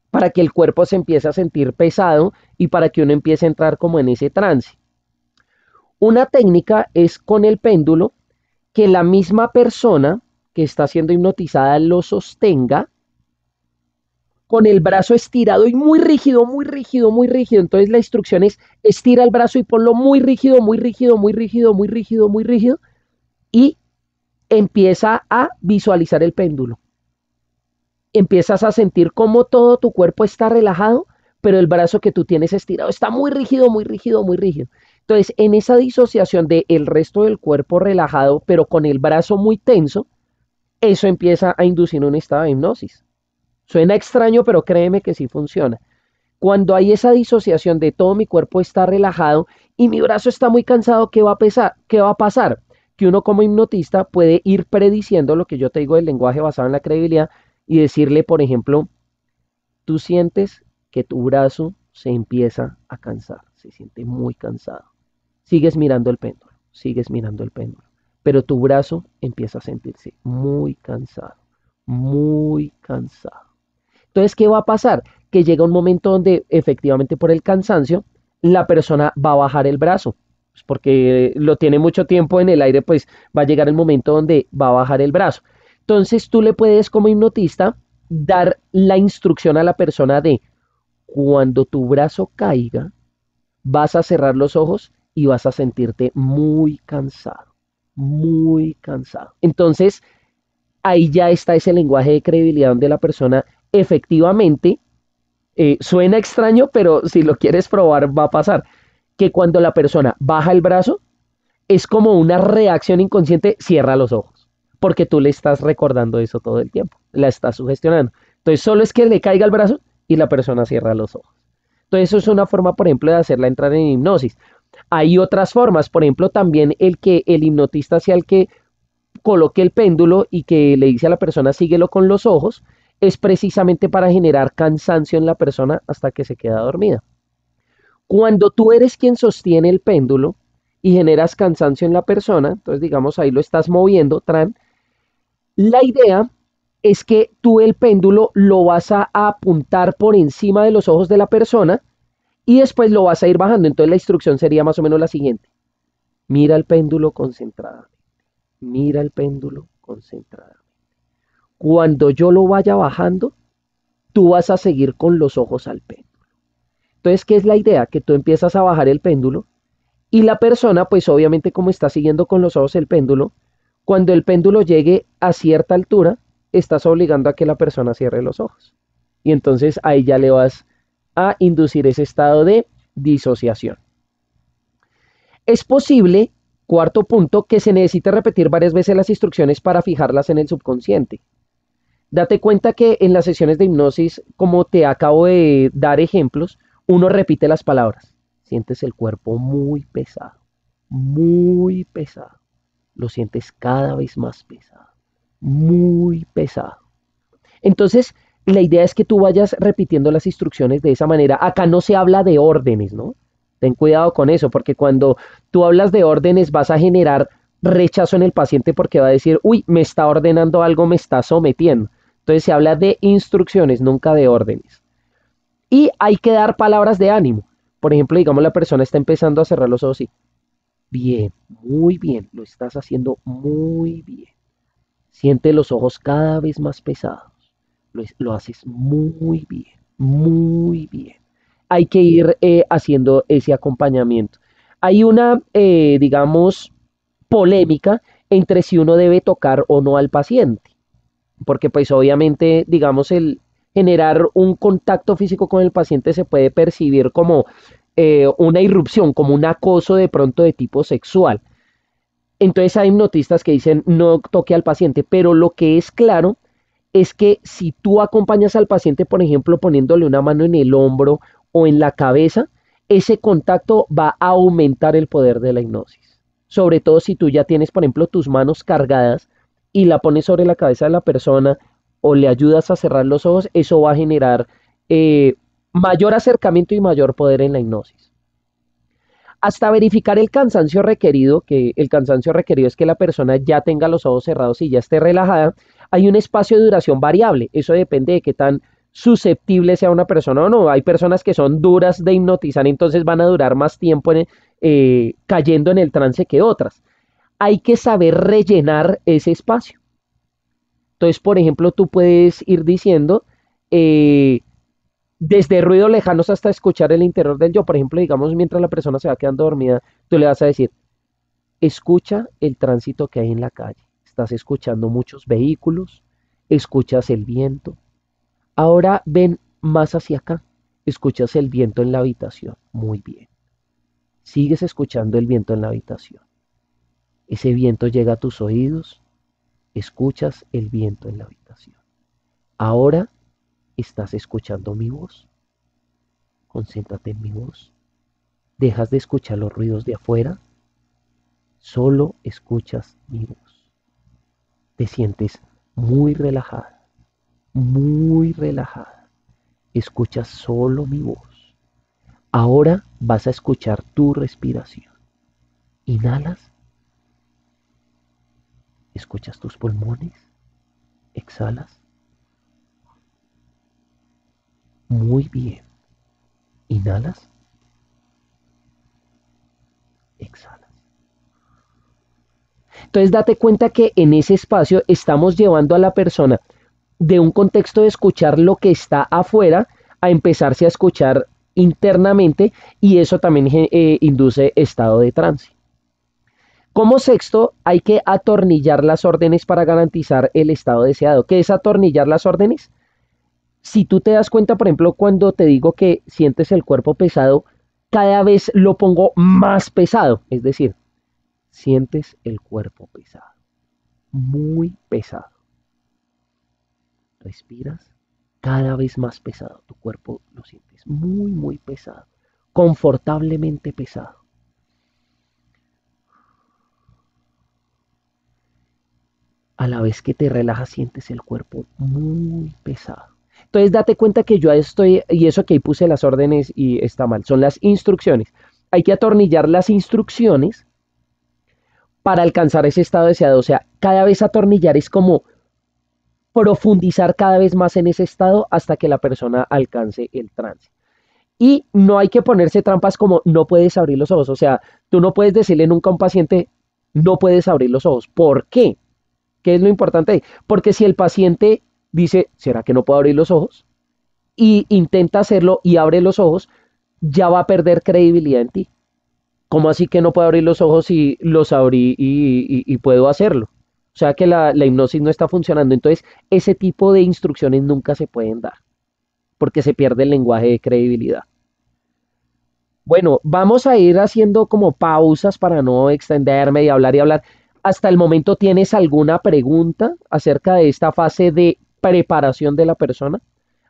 para que el cuerpo se empiece a sentir pesado y para que uno empiece a entrar como en ese trance. Una técnica es con el péndulo, que la misma persona que está siendo hipnotizada lo sostenga con el brazo estirado y muy rígido, muy rígido, muy rígido. Entonces la instrucción es estira el brazo y ponlo muy rígido, muy rígido, muy rígido, muy rígido, muy rígido. Y empieza a visualizar el péndulo. Empiezas a sentir cómo todo tu cuerpo está relajado, pero el brazo que tú tienes estirado está muy rígido, muy rígido, muy rígido. Entonces, en esa disociación del resto del cuerpo relajado, pero con el brazo muy tenso, eso empieza a inducir un estado de hipnosis. Suena extraño, pero créeme que sí funciona. Cuando hay esa disociación de todo mi cuerpo está relajado y mi brazo está muy cansado, ¿qué va a pesar? ¿Qué va a pasar? Que uno como hipnotista puede ir prediciendo lo que yo te digo del lenguaje basado en la credibilidad y decirle, por ejemplo, tú sientes que tu brazo se empieza a cansar, se siente muy cansado. Sigues mirando el péndulo, sigues mirando el péndulo, pero tu brazo empieza a sentirse muy cansado, muy cansado. Entonces, ¿qué va a pasar? Que llega un momento donde efectivamente por el cansancio, la persona va a bajar el brazo, pues porque lo tiene mucho tiempo en el aire, pues va a llegar el momento donde va a bajar el brazo. Entonces, tú le puedes como hipnotista dar la instrucción a la persona de cuando tu brazo caiga, vas a cerrar los ojos y vas a sentirte muy cansado, muy cansado. Entonces, ahí ya está ese lenguaje de credibilidad donde la persona efectivamente, suena extraño, pero si lo quieres probar va a pasar, que cuando la persona baja el brazo, es como una reacción inconsciente, cierra los ojos, porque tú le estás recordando eso todo el tiempo, la estás sugestionando. Entonces solo es que le caiga el brazo y la persona cierra los ojos. Entonces eso es una forma, por ejemplo, de hacerla entrar en hipnosis. Hay otras formas, por ejemplo, también el que el hipnotista sea el que coloque el péndulo y que le dice a la persona síguelo con los ojos, es precisamente para generar cansancio en la persona hasta que se queda dormida. Cuando tú eres quien sostiene el péndulo y generas cansancio en la persona, entonces digamos ahí lo estás moviendo, Tran, la idea es que tú el péndulo lo vas a apuntar por encima de los ojos de la persona y después lo vas a ir bajando. Entonces la instrucción sería más o menos la siguiente. Mira el péndulo concentradamente. Mira el péndulo concentradamente. Cuando yo lo vaya bajando, tú vas a seguir con los ojos al péndulo. Entonces, ¿qué es la idea? Que tú empiezas a bajar el péndulo y la persona, pues obviamente como está siguiendo con los ojos el péndulo, cuando el péndulo llegue a cierta altura, estás obligando a que la persona cierre los ojos. Y entonces ahí ya le vas a inducir ese estado de disociación. Es posible, cuarto punto, que se necesite repetir varias veces las instrucciones para fijarlas en el subconsciente. Date cuenta que en las sesiones de hipnosis, como te acabo de dar ejemplos, uno repite las palabras. Sientes el cuerpo muy pesado, muy pesado. Lo sientes cada vez más pesado, muy pesado. Entonces, la idea es que tú vayas repitiendo las instrucciones de esa manera. Acá no se habla de órdenes, ¿no? Ten cuidado con eso, porque cuando tú hablas de órdenes vas a generar rechazo en el paciente porque va a decir, uy, me está ordenando algo, me está sometiendo. Entonces se habla de instrucciones, nunca de órdenes. Y hay que dar palabras de ánimo. Por ejemplo, digamos, la persona está empezando a cerrar los ojos y, bien, muy bien, lo estás haciendo muy bien. Siente los ojos cada vez más pesados. Lo haces muy bien, muy bien. Hay que ir haciendo ese acompañamiento. Hay una, digamos, polémica entre si uno debe tocar o no al paciente, porque pues obviamente, digamos, el generar un contacto físico con el paciente se puede percibir como una irrupción, como un acoso de pronto de tipo sexual. Entonces hay hipnotistas que dicen no toque al paciente, pero lo que es claro es que si tú acompañas al paciente, por ejemplo, poniéndole una mano en el hombro o en la cabeza, ese contacto va a aumentar el poder de la hipnosis. Sobre todo si tú ya tienes, por ejemplo, tus manos cargadas y la pones sobre la cabeza de la persona o le ayudas a cerrar los ojos, eso va a generar mayor acercamiento y mayor poder en la hipnosis. Hasta verificar el cansancio requerido, que el cansancio requerido es que la persona ya tenga los ojos cerrados y ya esté relajada, hay un espacio de duración variable. Eso depende de qué tan susceptible sea una persona o no. Hay personas que son duras de hipnotizar, entonces van a durar más tiempo cayendo en el trance que otras. Hay que saber rellenar ese espacio. Entonces, por ejemplo, tú puedes ir diciendo, eh, desde ruidos lejanos hasta escuchar el interior del yo. Por ejemplo, digamos, mientras la persona se va quedando dormida, tú le vas a decir, escucha el tránsito que hay en la calle. Estás escuchando muchos vehículos, escuchas el viento. Ahora ven más hacia acá. Escuchas el viento en la habitación. Muy bien. Sigues escuchando el viento en la habitación. Ese viento llega a tus oídos. Escuchas el viento en la habitación. Ahora estás escuchando mi voz. Concéntrate en mi voz. Dejas de escuchar los ruidos de afuera. Solo escuchas mi voz. Te sientes muy relajada, muy relajada. Escuchas solo mi voz. Ahora vas a escuchar tu respiración. Inhalas, escuchas tus pulmones, exhalas. Muy bien. Inhalas, exhalas. Entonces date cuenta que en ese espacio estamos llevando a la persona de un contexto de escuchar lo que está afuera a empezarse a escuchar internamente y eso también induce estado de trance. Como sexto, hay que atornillar las órdenes para garantizar el estado deseado. ¿Qué es atornillar las órdenes? Si tú te das cuenta, por ejemplo, cuando te digo que sientes el cuerpo pesado, cada vez lo pongo más pesado. Es decir, sientes el cuerpo pesado, muy pesado. Respiras cada vez más pesado. Tu cuerpo lo sientes muy, muy pesado, confortablemente pesado. A la vez que te relajas, sientes el cuerpo muy pesado. Entonces date cuenta que yo estoy, y eso que ahí puse las órdenes y está mal, son las instrucciones. Hay que atornillar las instrucciones para alcanzar ese estado deseado. O sea, cada vez atornillar es como profundizar cada vez más en ese estado hasta que la persona alcance el trance. Y no hay que ponerse trampas como no puedes abrir los ojos. O sea, tú no puedes decirle nunca a un paciente no puedes abrir los ojos. ¿Por qué? ¿Qué es lo importante? Porque si el paciente dice, ¿será que no puedo abrir los ojos? Y intenta hacerlo y abre los ojos, ya va a perder credibilidad en ti. ¿Cómo así que no puedo abrir los ojos si los abrí y puedo hacerlo? O sea que la hipnosis no está funcionando. Entonces, ese tipo de instrucciones nunca se pueden dar porque se pierde el lenguaje de credibilidad. Bueno, vamos a ir haciendo como pausas para no extenderme y hablar y hablar. Hasta el momento, ¿tienes alguna pregunta acerca de esta fase de preparación de la persona?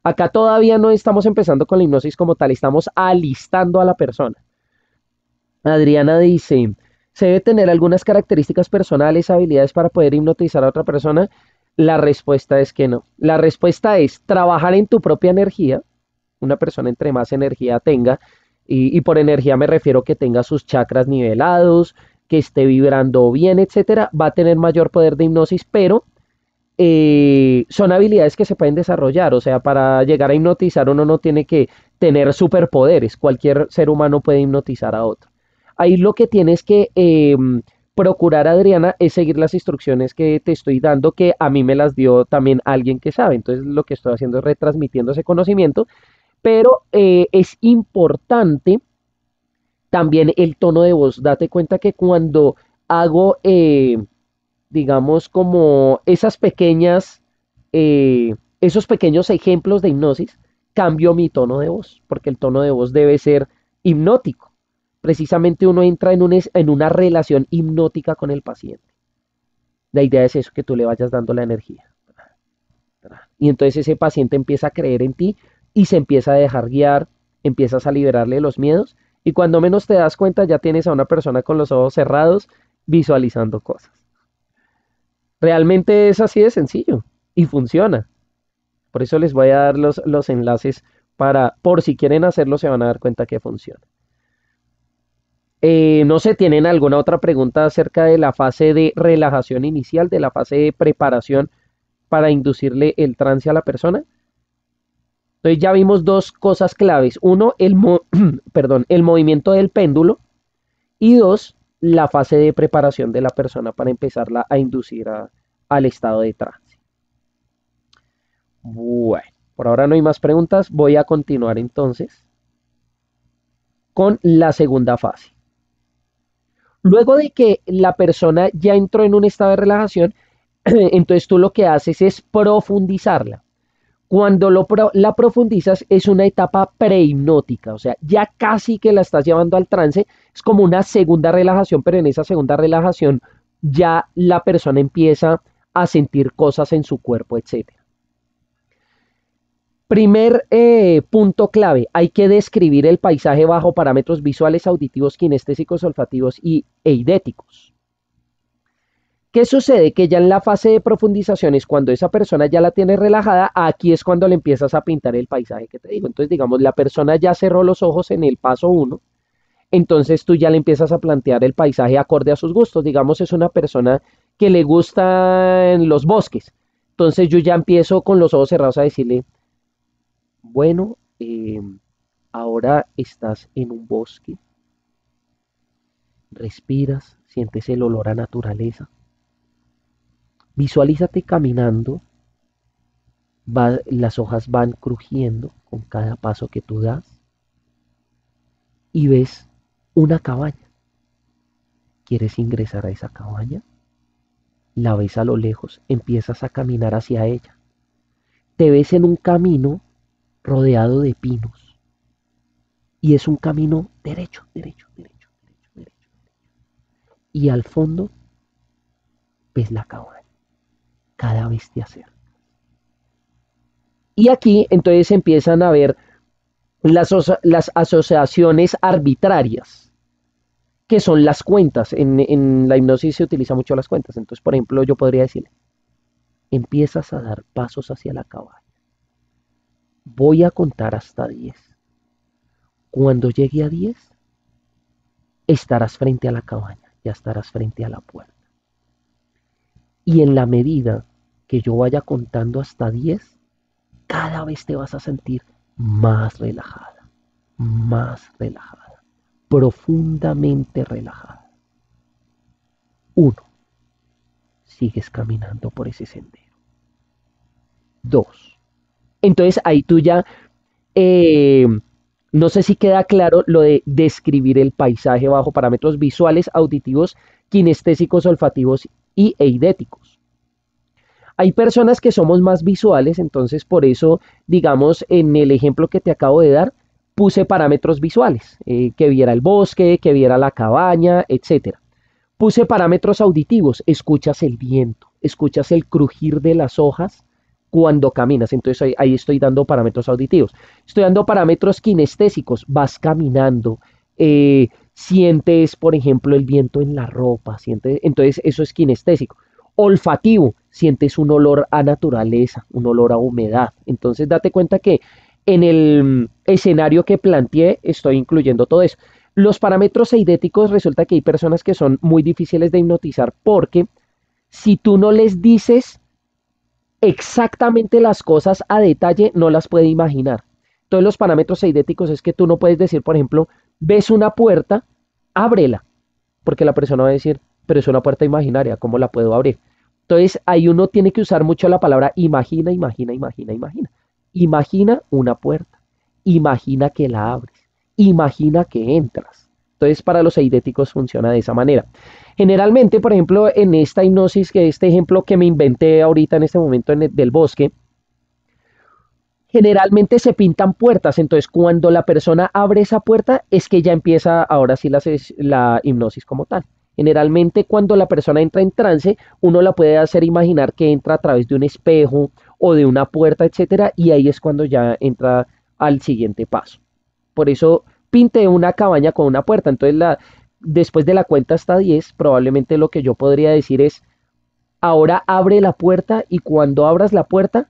Acá todavía no estamos empezando con la hipnosis como tal, estamos alistando a la persona. Adriana dice, ¿se debe tener algunas características personales, habilidades para poder hipnotizar a otra persona? La respuesta es que no. La respuesta es trabajar en tu propia energía. Una persona entre más energía tenga, y por energía me refiero que tenga sus chakras nivelados, que esté vibrando bien, etcétera, va a tener mayor poder de hipnosis, pero son habilidades que se pueden desarrollar. O sea, para llegar a hipnotizar uno no tiene que tener superpoderes. Cualquier ser humano puede hipnotizar a otro. Ahí lo que tienes que procurar, Adriana, es seguir las instrucciones que te estoy dando, que a mí me las dio también alguien que sabe. Entonces lo que estoy haciendo es retransmitiendo ese conocimiento, pero es importante también el tono de voz. Date cuenta que cuando hago, digamos, como esos pequeños ejemplos de hipnosis, cambio mi tono de voz, porque el tono de voz debe ser hipnótico. Precisamente uno entra en una relación hipnótica con el paciente. La idea es eso, que tú le vayas dando la energía. Y entonces ese paciente empieza a creer en ti y se empieza a dejar guiar, empiezas a liberarle los miedos y cuando menos te das cuenta ya tienes a una persona con los ojos cerrados visualizando cosas. Realmente es así de sencillo y funciona. Por eso les voy a dar los enlaces por si quieren hacerlo, se van a dar cuenta que funciona. No sé, ¿tienen alguna otra pregunta acerca de la fase de relajación inicial, de la fase de preparación para inducirle el trance a la persona? Entonces ya vimos dos cosas claves. Uno, perdón, el movimiento del péndulo y dos, la fase de preparación de la persona para empezarla a inducir al estado de trance. Bueno, por ahora no hay más preguntas. Voy a continuar entonces con la segunda fase. Luego de que la persona ya entró en un estado de relajación, entonces tú lo que haces es profundizarla. Cuando la profundizas es una etapa prehipnótica, o sea, ya casi que la estás llevando al trance, es como una segunda relajación, pero en esa segunda relajación ya la persona empieza a sentir cosas en su cuerpo, etcétera. Primer punto clave, hay que describir el paisaje bajo parámetros visuales, auditivos, kinestésicos, olfativos e idéticos. ¿Qué sucede? Que ya en la fase de profundización es cuando esa persona ya la tiene relajada, aquí es cuando le empiezas a pintar el paisaje que te digo. Entonces, digamos, la persona ya cerró los ojos en el paso 1, entonces tú ya le empiezas a plantear el paisaje acorde a sus gustos. Digamos, es una persona que le gustan los bosques. Entonces yo ya empiezo con los ojos cerrados a decirle, bueno, ahora estás en un bosque, respiras, sientes el olor a naturaleza. Visualízate caminando, las hojas van crujiendo con cada paso que tú das y ves una cabaña. ¿Quieres ingresar a esa cabaña? La ves a lo lejos, empiezas a caminar hacia ella. Te ves en un camino rodeado de pinos y es un camino derecho, derecho, derecho, derecho, derecho. Y al fondo ves la cabaña. Cada vez te acercas. Y aquí entonces empiezan a ver las asociaciones arbitrarias, que son las cuentas. En la hipnosis se utiliza mucho las cuentas. Entonces, por ejemplo, yo podría decirle, empiezas a dar pasos hacia la cabaña. Voy a contar hasta 10. Cuando llegue a 10, estarás frente a la cabaña, ya estarás frente a la puerta. Y en la medida que yo vaya contando hasta 10, cada vez te vas a sentir más relajada, profundamente relajada. 1. Sigues caminando por ese sendero. 2. Entonces ahí tú ya, no sé si queda claro lo de describir el paisaje bajo parámetros visuales, auditivos, kinestésicos, olfativos e idéticos. Hay personas que somos más visuales, entonces por eso, digamos, en el ejemplo que te acabo de dar, puse parámetros visuales, que viera el bosque, que viera la cabaña, etc. Puse parámetros auditivos, escuchas el viento, escuchas el crujir de las hojas cuando caminas, entonces ahí estoy dando parámetros auditivos. Estoy dando parámetros kinestésicos, vas caminando, sientes, por ejemplo, el viento en la ropa, entonces eso es kinestésico. Olfativo, sientes un olor a naturaleza, un olor a humedad. Entonces date cuenta que en el escenario que planteé estoy incluyendo todo eso. Los parámetros eidéticos resulta que hay personas que son muy difíciles de hipnotizar porque si tú no les dices exactamente las cosas a detalle, no las puede imaginar. Entonces los parámetros eidéticos es que tú no puedes decir, por ejemplo, ves una puerta, ábrela, porque la persona va a decir, pero es una puerta imaginaria, ¿cómo la puedo abrir? Entonces ahí uno tiene que usar mucho la palabra imagina, imagina, imagina, imagina. Imagina una puerta, imagina que la abres, imagina que entras. Entonces para los eidéticos funciona de esa manera. Generalmente, por ejemplo, en esta hipnosis, que este ejemplo que me inventé ahorita en este momento del bosque, generalmente se pintan puertas, entonces cuando la persona abre esa puerta es que ya empieza ahora sí la hipnosis como tal. Generalmente cuando la persona entra en trance, uno la puede hacer imaginar que entra a través de un espejo o de una puerta, etcétera, y ahí es cuando ya entra al siguiente paso. Por eso pinte una cabaña con una puerta, entonces después de la cuenta hasta 10, probablemente lo que yo podría decir es, ahora abre la puerta y cuando abras la puerta,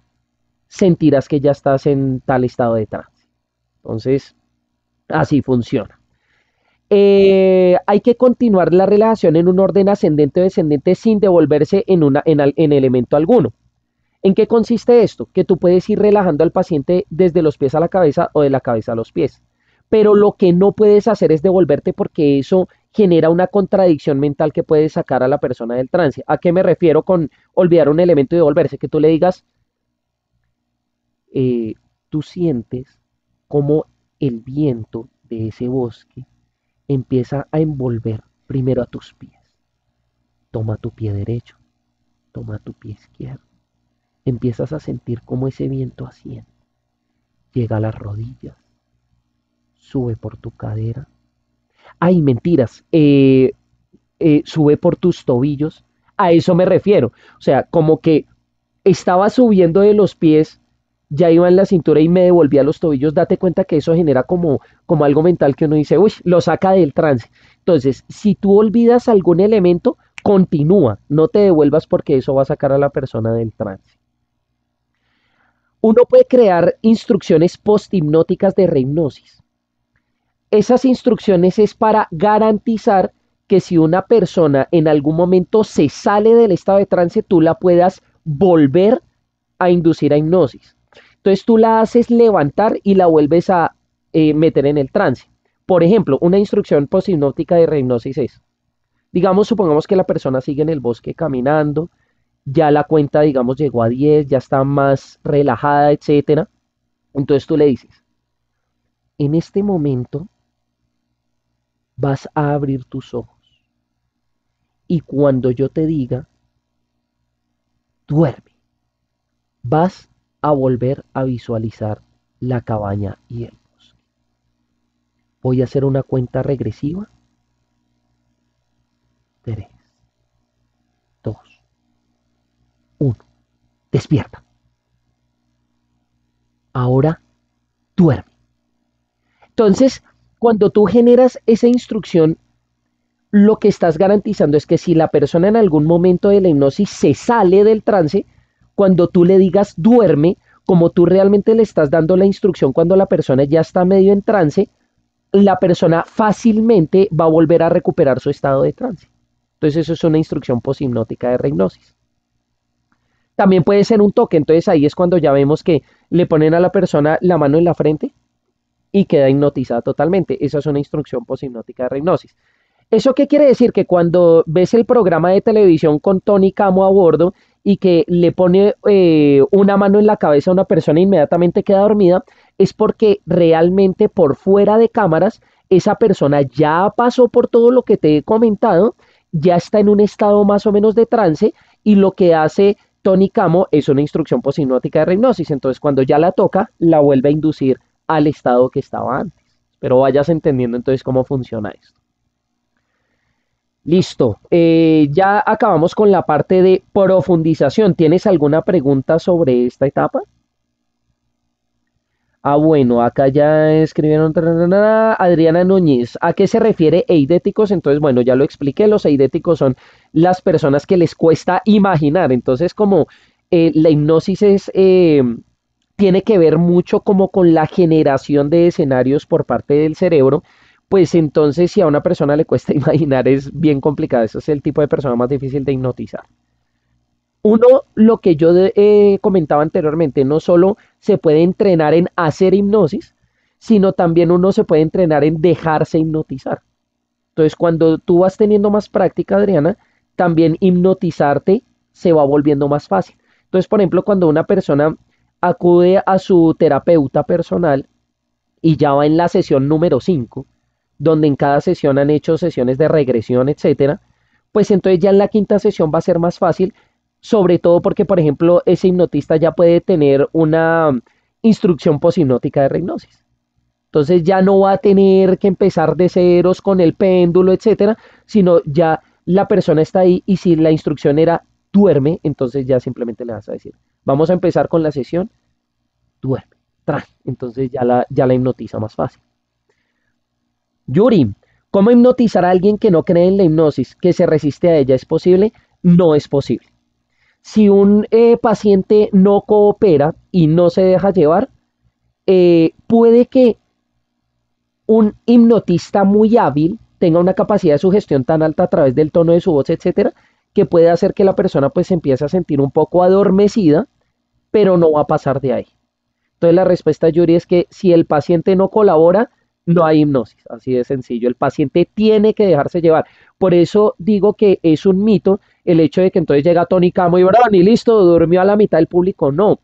sentirás que ya estás en tal estado de trance. Entonces, así funciona. Hay que continuar la relación en un orden ascendente o descendente sin devolverse en elemento alguno. ¿En qué consiste esto? Que tú puedes ir relajando al paciente desde los pies a la cabeza o de la cabeza a los pies. Pero lo que no puedes hacer es devolverte porque eso genera una contradicción mental que puede sacar a la persona del trance. ¿A qué me refiero con olvidar un elemento y devolverse? Que tú le digas, eh, tú sientes como el viento de ese bosque empieza a envolver primero a tus pies. Toma tu pie derecho, toma tu pie izquierdo. Empiezas a sentir como ese viento asciende. Llega a las rodillas, sube por tu cadera. Ay, mentiras, sube por tus tobillos. A eso me refiero. O sea, como que estaba subiendo de los pies, ya iba en la cintura y me devolvía a los tobillos. Date cuenta que eso genera como algo mental que uno dice, uy, lo saca del trance. Entonces, si tú olvidas algún elemento, continúa, no te devuelvas porque eso va a sacar a la persona del trance. Uno puede crear instrucciones posthipnóticas de rehipnosis. Esas instrucciones es para garantizar que si una persona en algún momento se sale del estado de trance, tú la puedas volver a inducir a hipnosis. Entonces tú la haces levantar y la vuelves a meter en el trance. Por ejemplo, una instrucción posthipnótica de rehipnosis es, digamos, supongamos que la persona sigue en el bosque caminando, ya la cuenta, digamos, llegó a 10, ya está más relajada, etcétera. Entonces tú le dices, en este momento vas a abrir tus ojos y cuando yo te diga, duerme, vas a volver a visualizar la cabaña y el bosque. Voy a hacer una cuenta regresiva. 3, 2, 1. Despierta. Ahora duerme. Entonces, cuando tú generas esa instrucción, lo que estás garantizando es que si la persona en algún momento de la hipnosis se sale del trance, cuando tú le digas duerme, como tú realmente le estás dando la instrucción cuando la persona ya está medio en trance, la persona fácilmente va a volver a recuperar su estado de trance. Entonces eso es una instrucción poshipnótica de rehipnosis. También puede ser un toque, entonces ahí es cuando ya vemos que le ponen a la persona la mano en la frente y queda hipnotizada totalmente. Esa es una instrucción poshipnótica de rehipnosis. ¿Eso qué quiere decir? Que cuando ves el programa de televisión con Tony Camo a bordo y que le pone una mano en la cabeza a una persona e inmediatamente queda dormida, es porque realmente por fuera de cámaras esa persona ya pasó por todo lo que te he comentado, ya está en un estado más o menos de trance y lo que hace Tony Camo es una instrucción poshipnótica de hipnosis. Entonces cuando ya la toca, la vuelve a inducir al estado que estaba antes. Pero vayas entendiendo entonces cómo funciona esto. Listo. Ya acabamos con la parte de profundización. ¿Tienes alguna pregunta sobre esta etapa? Bueno, acá ya escribieron Adriana Núñez. ¿A qué se refiere eidéticos? Entonces, bueno, ya lo expliqué. Los eidéticos son las personas que les cuesta imaginar. Entonces, como la hipnosis tiene que ver mucho como con la generación de escenarios por parte del cerebro, pues entonces si a una persona le cuesta imaginar es bien complicado. Ese es el tipo de persona más difícil de hipnotizar. Uno, lo que yo comentaba anteriormente, no solo se puede entrenar en hacer hipnosis, sino también uno se puede entrenar en dejarse hipnotizar. Entonces, cuando tú vas teniendo más práctica, Adriana, también hipnotizarte se va volviendo más fácil. Entonces, por ejemplo, cuando una persona acude a su terapeuta personal y ya va en la sesión número 5, donde en cada sesión han hecho sesiones de regresión, etcétera, pues entonces ya en la quinta sesión va a ser más fácil, sobre todo porque, por ejemplo, ese hipnotista ya puede tener una instrucción poshipnótica de rehipnosis. Entonces ya no va a tener que empezar de ceros con el péndulo, etcétera, sino ya la persona está ahí y si la instrucción era duerme, entonces ya simplemente le vas a decir, vamos a empezar con la sesión, duerme, trae. Entonces ya la hipnotiza más fácil. Yuri, ¿cómo hipnotizar a alguien que no cree en la hipnosis, que se resiste a ella? ¿Es posible? No es posible. Si un paciente no coopera y no se deja llevar, puede que un hipnotista muy hábil tenga una capacidad de sugestión tan alta a través del tono de su voz, etcétera, que puede hacer que la persona pues se empiece a sentir un poco adormecida, pero no va a pasar de ahí. Entonces la respuesta, Yuri, es que si el paciente no colabora, no hay hipnosis, así de sencillo. El paciente tiene que dejarse llevar. Por eso digo que es un mito el hecho de que entonces llega Tony Camo y Bran y listo, durmió a la mitad del público. No.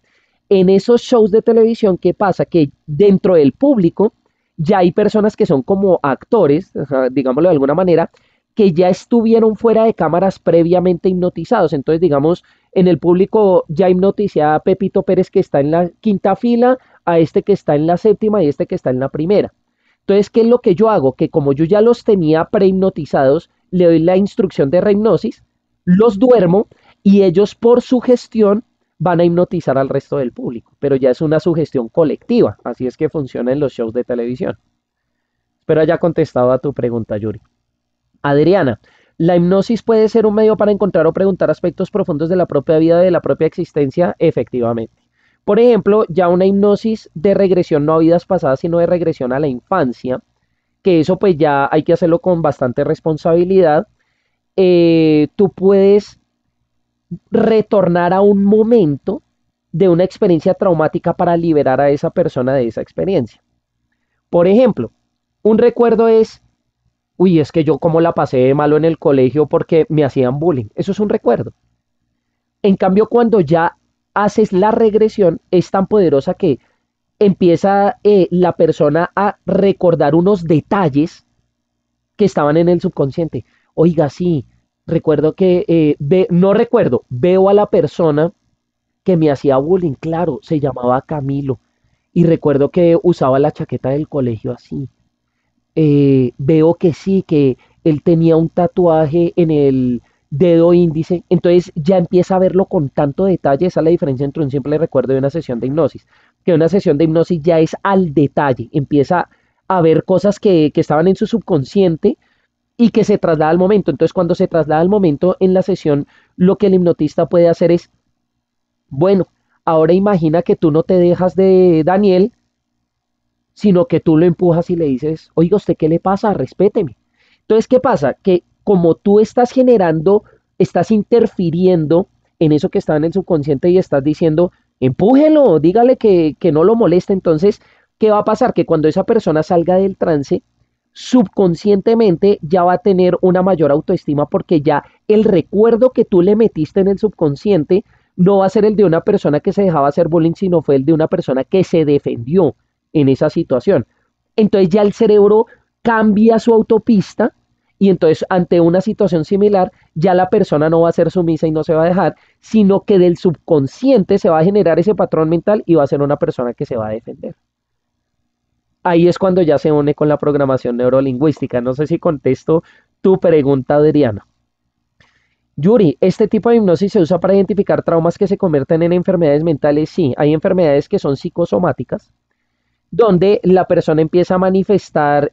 En esos shows de televisión, ¿qué pasa? Que dentro del público ya hay personas que son como actores, o sea, digámoslo de alguna manera, que ya estuvieron fuera de cámaras previamente hipnotizados. Entonces, digamos, en el público ya hipnoticé a Pepito Pérez que está en la quinta fila, a este que está en la séptima y este que está en la primera. Entonces, ¿qué es lo que yo hago? Que como yo ya los tenía prehipnotizados, le doy la instrucción de rehipnosis, los duermo y ellos por su gestión van a hipnotizar al resto del público, pero ya es una sugestión colectiva, así es que funciona en los shows de televisión. Espero haya contestado a tu pregunta, Yuri. Adriana, ¿la hipnosis puede ser un medio para encontrar o preguntar aspectos profundos de la propia vida, de la propia existencia? Efectivamente. Por ejemplo, ya una hipnosis de regresión no a vidas pasadas, sino de regresión a la infancia, que eso pues ya hay que hacerlo con bastante responsabilidad. Tú puedes retornar a un momento de una experiencia traumática para liberar a esa persona de esa experiencia. Por ejemplo, un recuerdo es, uy, es que yo como la pasé de malo en el colegio porque me hacían bullying. Eso es un recuerdo. En cambio, cuando ya haces la regresión, es tan poderosa que empieza la persona a recordar unos detalles que estaban en el subconsciente. Oiga, sí, recuerdo que, no recuerdo, veo a la persona que me hacía bullying, claro, se llamaba Camilo. Y recuerdo que usaba la chaqueta del colegio así. Veo que sí, que él tenía un tatuaje en el dedo índice, entonces ya empieza a verlo con tanto detalle. Esa es la diferencia entre un simple recuerdo y una sesión de hipnosis, que una sesión de hipnosis ya es al detalle, empieza a ver cosas que estaban en su subconsciente y que se traslada al momento. Entonces cuando se traslada al momento en la sesión, lo que el hipnotista puede hacer es, bueno, ahora imagina que tú no te dejas de Daniel, sino que tú lo empujas y le dices, oiga, ¿usted qué le pasa? Respéteme. Entonces, ¿qué pasa? Que como tú estás generando, estás interfiriendo en eso que está en el subconsciente y estás diciendo, empújelo, dígale que no lo moleste. Entonces, ¿qué va a pasar? Que cuando esa persona salga del trance, subconscientemente ya va a tener una mayor autoestima porque ya el recuerdo que tú le metiste en el subconsciente no va a ser el de una persona que se dejaba hacer bullying, sino fue el de una persona que se defendió en esa situación. Entonces ya el cerebro cambia su autopista y entonces ante una situación similar ya la persona no va a ser sumisa y no se va a dejar, sino que del subconsciente se va a generar ese patrón mental y va a ser una persona que se va a defender. Ahí es cuando ya se une con la programación neurolingüística. No sé si contesto tu pregunta, Adriana. Yuri, ¿este tipo de hipnosis se usa para identificar traumas que se convierten en enfermedades mentales? Sí, hay enfermedades que son psicosomáticas, donde la persona empieza a manifestar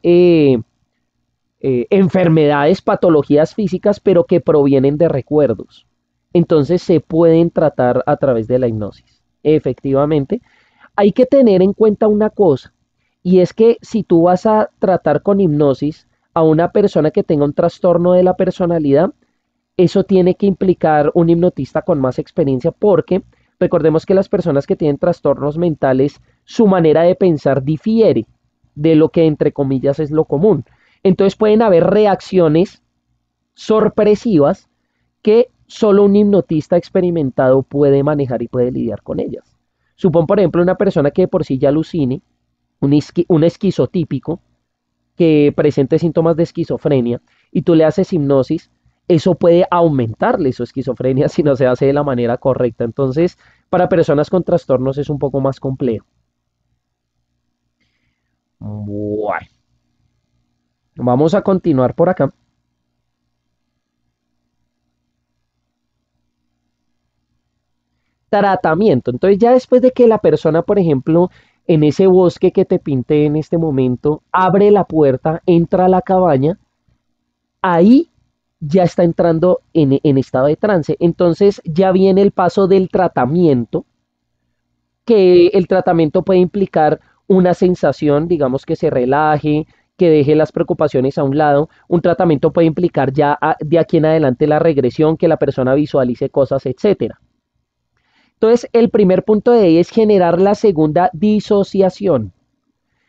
enfermedades, patologías físicas, pero que provienen de recuerdos. Entonces se pueden tratar a través de la hipnosis. Efectivamente, hay que tener en cuenta una cosa, y es que si tú vas a tratar con hipnosis a una persona que tenga un trastorno de la personalidad, eso tiene que implicar un hipnotista con más experiencia porque recordemos que las personas que tienen trastornos mentales, su manera de pensar difiere de lo que entre comillas es lo común. Entonces pueden haber reacciones sorpresivas que solo un hipnotista experimentado puede manejar y puede lidiar con ellas. Supón, por ejemplo, una persona que por sí ya alucine, un esquizotípico, que presente síntomas de esquizofrenia, y tú le haces hipnosis, eso puede aumentarle su esquizofrenia si no se hace de la manera correcta. Entonces, para personas con trastornos es un poco más complejo. Bueno, vamos a continuar por acá. Tratamiento. Entonces ya después de que la persona, por ejemplo, en ese bosque que te pinté en este momento, abre la puerta, entra a la cabaña, ahí ya está entrando en estado de trance. Entonces ya viene el paso del tratamiento, que el tratamiento puede implicar una sensación, digamos que se relaje, que deje las preocupaciones a un lado. Un tratamiento puede implicar ya de aquí en adelante la regresión, que la persona visualice cosas, etcétera. Entonces, el primer punto de ahí es generar la segunda disociación.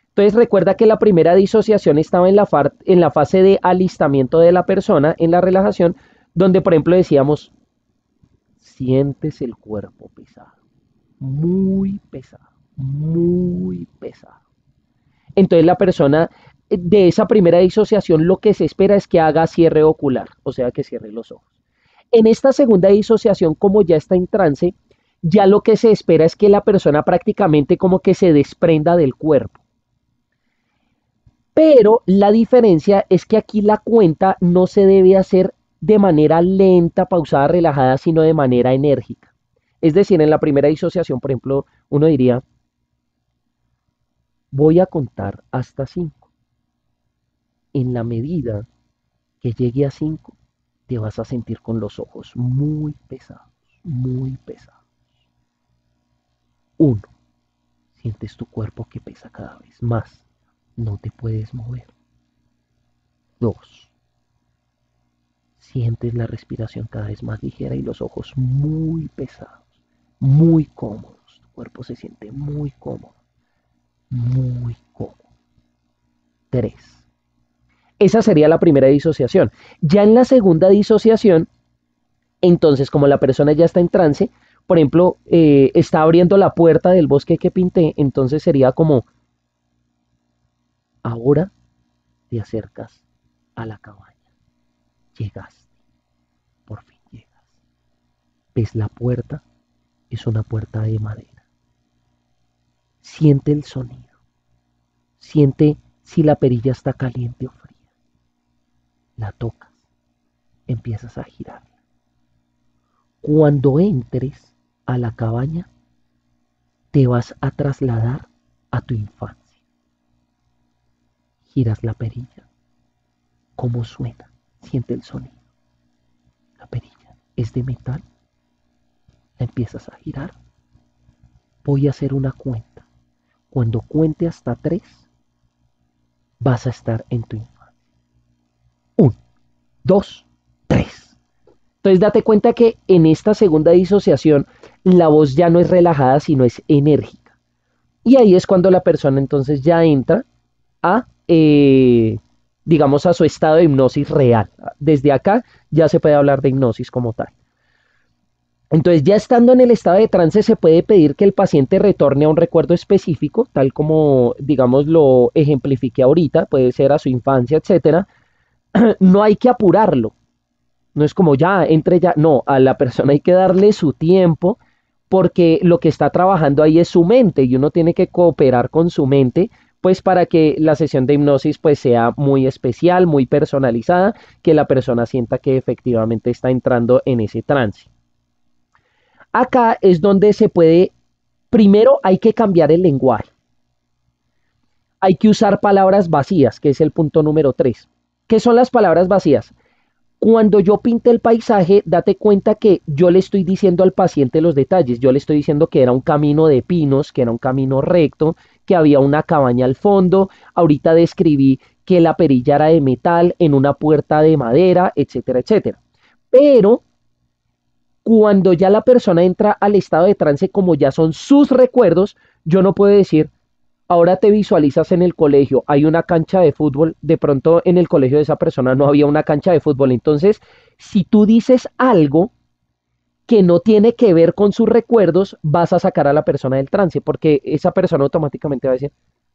Entonces, recuerda que la primera disociación estaba en la fase de alistamiento de la persona, en la relajación, donde, por ejemplo, decíamos, sientes el cuerpo pesado, muy pesado, muy pesado. Entonces, la persona de esa primera disociación lo que se espera es que haga cierre ocular, o sea, que cierre los ojos. En esta segunda disociación, como ya está en trance, ya lo que se espera es que la persona prácticamente como que se desprenda del cuerpo. Pero la diferencia es que aquí la cuenta no se debe hacer de manera lenta, pausada, relajada, sino de manera enérgica. Es decir, en la primera disociación, por ejemplo, uno diría, voy a contar hasta 5. En la medida que llegue a 5, te vas a sentir con los ojos muy pesados, muy pesados. 1. Sientes tu cuerpo que pesa cada vez más. No te puedes mover. 2. Sientes la respiración cada vez más ligera y los ojos muy pesados, muy cómodos. Tu cuerpo se siente muy cómodo, muy cómodo. 3. Esa sería la primera disociación. Ya en la segunda disociación, entonces como la persona ya está en trance, por ejemplo, está abriendo la puerta del bosque que pinté, entonces sería como, ahora te acercas a la cabaña. Llegaste, por fin llegas. ¿Ves la puerta? Es una puerta de madera. Siente el sonido. Siente si la perilla está caliente o fría. La tocas. Empiezas a girarla. Cuando entres a la cabaña, te vas a trasladar a tu infancia. Giras la perilla. ¿Cómo suena? Siente el sonido. La perilla es de metal. La empiezas a girar. Voy a hacer una cuenta. Cuando cuente hasta 3, vas a estar en tu infancia. 1, 2, 3. Entonces date cuenta que en esta segunda disociación la voz ya no es relajada, sino es enérgica. Y ahí es cuando la persona entonces ya entra a, digamos, a su estado de hipnosis real. Desde acá ya se puede hablar de hipnosis como tal. Entonces, ya estando en el estado de trance, se puede pedir que el paciente retorne a un recuerdo específico, tal como, digamos, lo ejemplifiqué ahorita, puede ser a su infancia, etcétera. No hay que apurarlo, no es como ya, entre ya, no, a la persona hay que darle su tiempo, porque lo que está trabajando ahí es su mente y uno tiene que cooperar con su mente, pues para que la sesión de hipnosis pues sea muy especial, muy personalizada, que la persona sienta que efectivamente está entrando en ese trance. Acá es donde se puede, primero hay que cambiar el lenguaje. hay que usar palabras vacías, que es el punto número 3. ¿Qué son las palabras vacías? Cuando yo pinte el paisaje, date cuenta que yo le estoy diciendo al paciente los detalles. Yo le estoy diciendo que era un camino de pinos, que era un camino recto, que había una cabaña al fondo. Ahorita describí que la perilla era de metal en una puerta de madera, etcétera, etcétera. Pero cuando ya la persona entra al estado de trance, como ya son sus recuerdos, yo no puedo decir, ahora te visualizas en el colegio, hay una cancha de fútbol, de pronto en el colegio de esa persona no había una cancha de fútbol. Entonces, si tú dices algo que no tiene que ver con sus recuerdos, vas a sacar a la persona del trance, porque esa persona automáticamente va a decir,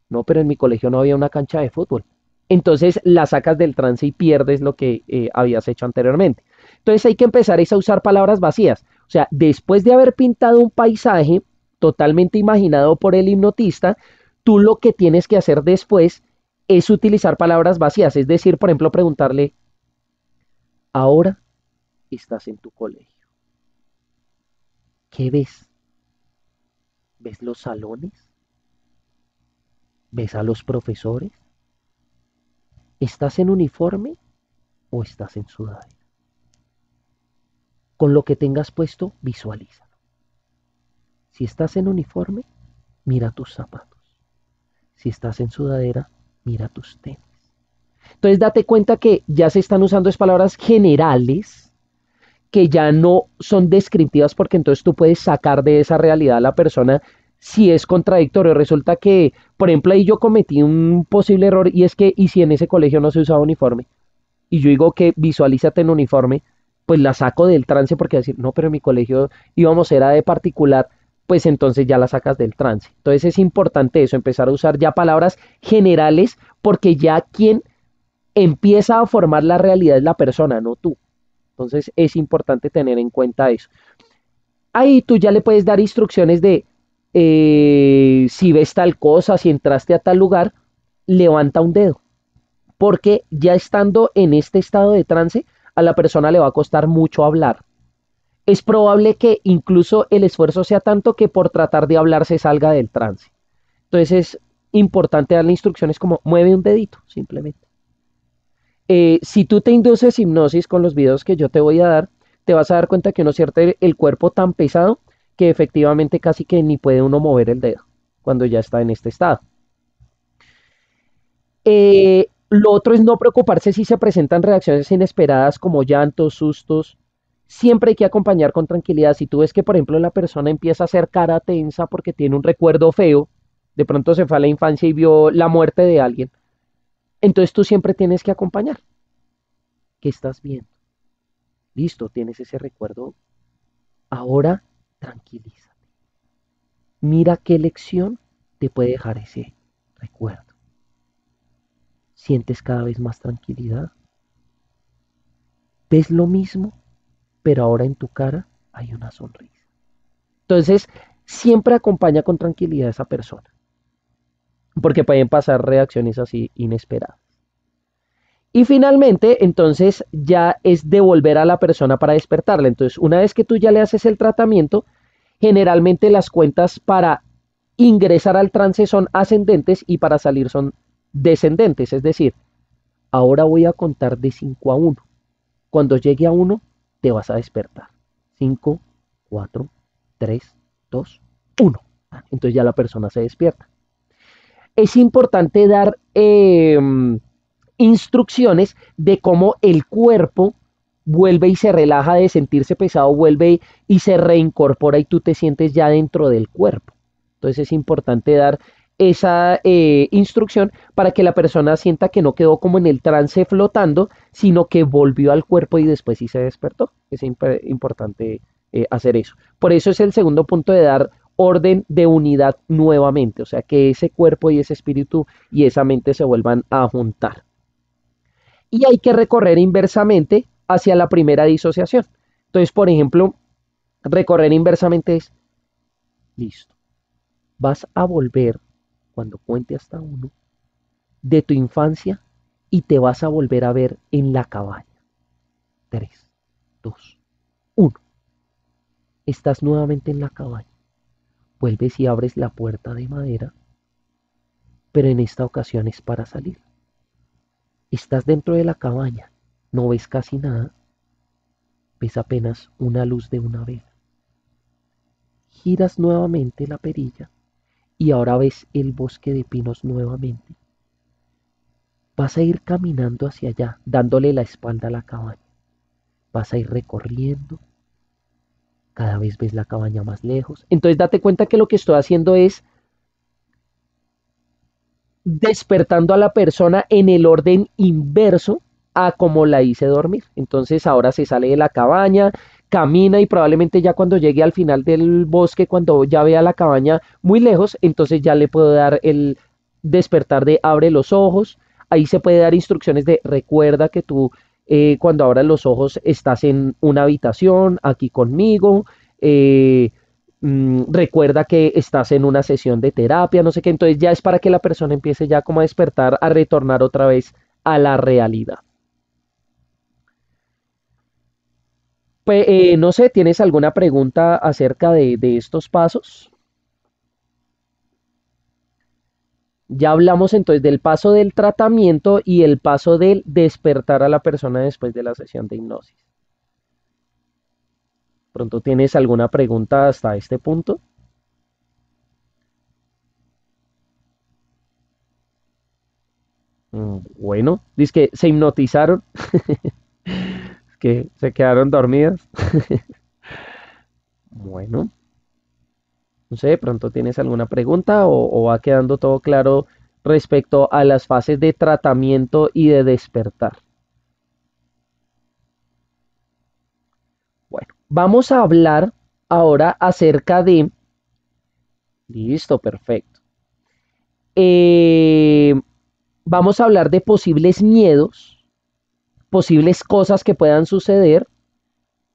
no, pero en mi colegio no había una cancha de fútbol. Entonces la sacas del trance y pierdes lo que habías hecho anteriormente. Entonces hay que empezar a usar palabras vacías. O sea, después de haber pintado un paisaje totalmente imaginado por el hipnotista, tú lo que tienes que hacer después es utilizar palabras vacías. Es decir, por ejemplo, preguntarle, ahora estás en tu colegio. ¿Qué ves? ¿Ves los salones? ¿Ves a los profesores? ¿Estás en uniforme o estás en sudadera? Con lo que tengas puesto, visualiza. Si estás en uniforme, mira tus zapatos. Si estás en sudadera, mira tus tenis. Entonces date cuenta que ya se están usando es palabras generales que ya no son descriptivas, porque entonces tú puedes sacar de esa realidad a la persona si es contradictorio. Resulta que, por ejemplo, ahí yo cometí un posible error, y es que, ¿y si en ese colegio no se usaba uniforme? Y yo digo que visualízate en uniforme, pues la saco del trance, porque decir, no, pero en mi colegio íbamos, era de particular, pues entonces ya la sacas del trance. Entonces es importante eso, empezar a usar ya palabras generales, porque ya quien empieza a formar la realidad es la persona, no tú. Entonces es importante tener en cuenta eso. Ahí tú ya le puedes dar instrucciones de si ves tal cosa, si entraste a tal lugar, levanta un dedo, porque ya estando en este estado de trance, a la persona le va a costar mucho hablar. Es probable que incluso el esfuerzo sea tanto que por tratar de hablar se salga del trance. Entonces es importante darle instrucciones como mueve un dedito, simplemente. Si tú te induces hipnosis con los videos que yo te voy a dar, te vas a dar cuenta que uno siente el cuerpo tan pesado que efectivamente casi que ni puede uno mover el dedo cuando ya está en este estado. Lo otro es no preocuparse si se presentan reacciones inesperadas como llantos, sustos. Siempre hay que acompañar con tranquilidad. Si tú ves que, por ejemplo, la persona empieza a hacer cara tensa porque tiene un recuerdo feo, de pronto se fue a la infancia y vio la muerte de alguien, entonces tú siempre tienes que acompañar. ¿Qué estás viendo? Listo, tienes ese recuerdo. Ahora tranquilízate. Mira qué lección te puede dejar ese recuerdo. Sientes cada vez más tranquilidad. Ves lo mismo, pero ahora en tu cara hay una sonrisa. Entonces, siempre acompaña con tranquilidad a esa persona, porque pueden pasar reacciones así inesperadas. Y finalmente, entonces ya es devolver a la persona para despertarla. Entonces, una vez que tú ya le haces el tratamiento, generalmente las cuentas para ingresar al trance son ascendentes y para salir son descendentes. Es decir, ahora voy a contar de 5 a 1. Cuando llegue a 1, te vas a despertar. 5, 4, 3, 2, 1. Entonces ya la persona se despierta. Es importante dar instrucciones de cómo el cuerpo vuelve y se relaja de sentirse pesado, vuelve y se reincorpora y tú te sientes ya dentro del cuerpo. Entonces es importante dar esa instrucción para que la persona sienta que no quedó como en el trance flotando, sino que volvió al cuerpo y después sí se despertó. Es importante hacer eso. Por eso es el segundo punto de dar orden de unidad nuevamente, o sea, que ese cuerpo y ese espíritu y esa mente se vuelvan a juntar. Y hay que recorrer inversamente hacia la primera disociación. Entonces, por ejemplo, recorrer inversamente es, listo, vas a volver cuando cuente hasta 1 de tu infancia y te vas a volver a ver en la cabaña. 3, 2, 1. Estás nuevamente en la cabaña. Vuelves y abres la puerta de madera. pero en esta ocasión es para salir. Estás dentro de la cabaña, no ves casi nada, ves apenas una luz de una vela. Giras nuevamente la perilla y ahora ves el bosque de pinos nuevamente. Vas a ir caminando hacia allá, dándole la espalda a la cabaña. Vas a ir recorriendo, cada vez ves la cabaña más lejos. Entonces date cuenta que lo que estoy haciendo es despertando a la persona en el orden inverso a como la hice dormir. Entonces ahora se sale de la cabaña, camina y probablemente ya cuando llegue al final del bosque, cuando ya vea la cabaña muy lejos, entonces ya le puedo dar el despertar de abre los ojos. Ahí se puede dar instrucciones de recuerda que tú cuando abras los ojos estás en una habitación aquí conmigo. Recuerda que estás en una sesión de terapia, no sé qué, entonces ya es para que la persona empiece ya como a despertar, a retornar otra vez a la realidad. Pues, no sé, ¿tienes alguna pregunta acerca de estos pasos? Ya hablamos entonces del paso del tratamiento y el paso del despertar a la persona después de la sesión de hipnosis. ¿Pronto tienes alguna pregunta hasta este punto? Bueno, dice que se hipnotizaron, que se quedaron dormidas. Bueno, no sé, de pronto tienes alguna pregunta o va quedando todo claro respecto a las fases de tratamiento y de despertar. Bueno, vamos a hablar ahora acerca de... Listo, perfecto. Eh, Vamos a hablar de posibles miedos, posibles cosas que puedan suceder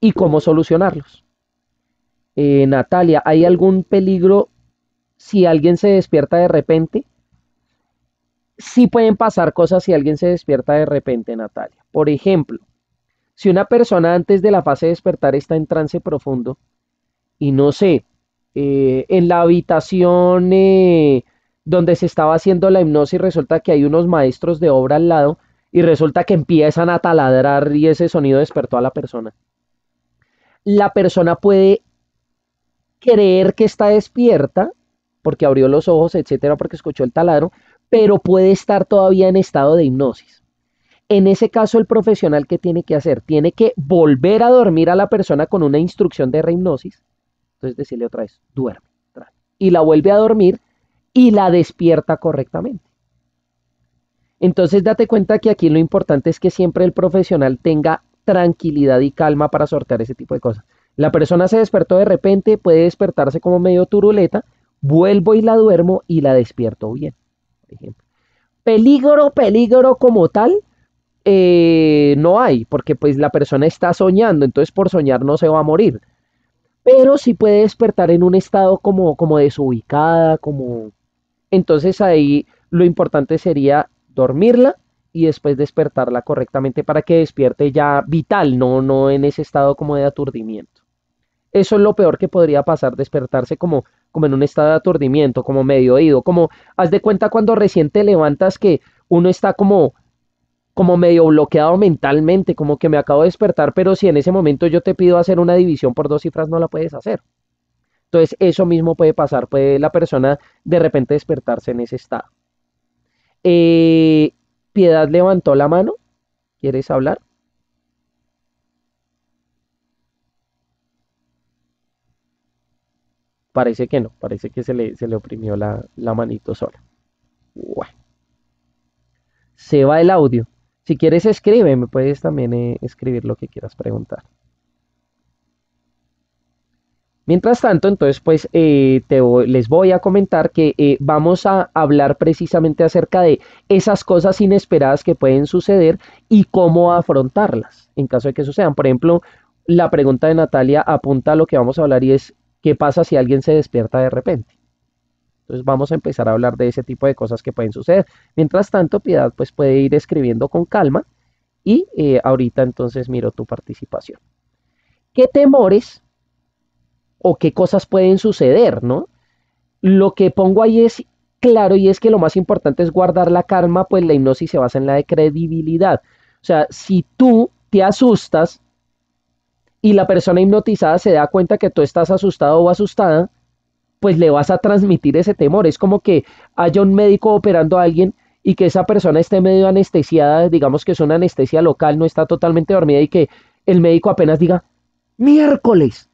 y cómo solucionarlos. Natalia, ¿hay algún peligro si alguien se despierta de repente? Sí pueden pasar cosas si alguien se despierta de repente, Natalia. Por ejemplo, si una persona antes de la fase de despertar está en trance profundo y no sé, en la habitación donde se estaba haciendo la hipnosis resulta que hay unos maestros de obra al lado y resulta que empiezan a taladrar y ese sonido despertó a la persona. La persona puede creer que está despierta porque abrió los ojos, etcétera, porque escuchó el taladro, pero puede estar todavía en estado de hipnosis. En ese caso, el profesional, ¿qué tiene que hacer? Tiene que volver a dormir a la persona con una instrucción de rehipnosis. Entonces, decirle otra vez, duerme. Y la vuelve a dormir y la despierta correctamente. Entonces, date cuenta que aquí lo importante es que siempre el profesional tenga tranquilidad y calma para sortear ese tipo de cosas. La persona se despertó de repente, puede despertarse como medio turuleta, vuelvo y la duermo y la despierto bien, por ejemplo. Peligro, peligro como tal, no hay, porque pues la persona está soñando, entonces por soñar no se va a morir. Pero sí puede despertar en un estado como desubicada, como... Entonces ahí lo importante sería dormirla y después despertarla correctamente para que despierte ya vital, no en ese estado como de aturdimiento. Eso es lo peor que podría pasar, despertarse como en un estado de aturdimiento, como medio oído, como haz de cuenta cuando recién te levantas que uno está como medio bloqueado mentalmente, como que me acabo de despertar, pero si en ese momento yo te pido hacer una división por dos cifras, no la puedes hacer. Entonces, eso mismo puede pasar, puede la persona de repente despertarse en ese estado. Eh, Piedad levantó la mano, ¿quieres hablar? Parece que no, parece que se le oprimió la manito sola. Bueno, se va el audio. Si quieres, escribe, me puedes también escribir lo que quieras preguntar. Mientras tanto, entonces, pues les voy a comentar que vamos a hablar precisamente acerca de esas cosas inesperadas que pueden suceder y cómo afrontarlas en caso de que sucedan. Por ejemplo, la pregunta de Natalia apunta a lo que vamos a hablar y es, ¿qué pasa si alguien se despierta de repente? Entonces vamos a empezar a hablar de ese tipo de cosas que pueden suceder. Mientras tanto, Piedad pues puede ir escribiendo con calma y ahorita entonces miro tu participación. ¿Qué temores o qué cosas pueden suceder, ¿no? Lo que pongo ahí es Claro, y es que lo más importante es guardar la calma, pues la hipnosis se basa en la de credibilidad. O sea, si tú te asustas y la persona hipnotizada se da cuenta que tú estás asustado o asustada, pues le vas a transmitir ese temor. Es como que haya un médico operando a alguien y que esa persona esté medio anestesiada, digamos que es una anestesia local, no está totalmente dormida y que el médico apenas diga, miércoles.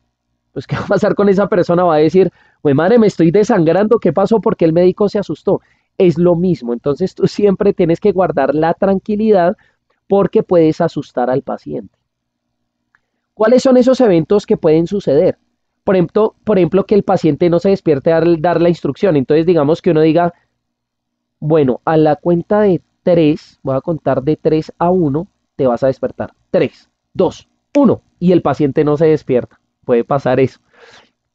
Pues, ¿qué va a pasar con esa persona? Va a decir, güey, madre, me estoy desangrando, ¿qué pasó? Porque el médico se asustó. Es lo mismo. Entonces tú siempre tienes que guardar la tranquilidad porque puedes asustar al paciente. ¿Cuáles son esos eventos que pueden suceder? Por ejemplo, que el paciente no se despierte al dar la instrucción. Entonces, digamos que uno diga, bueno, a la cuenta de 3, voy a contar de 3 a 1, te vas a despertar. 3, 2, 1. Y el paciente no se despierta. Puede pasar eso.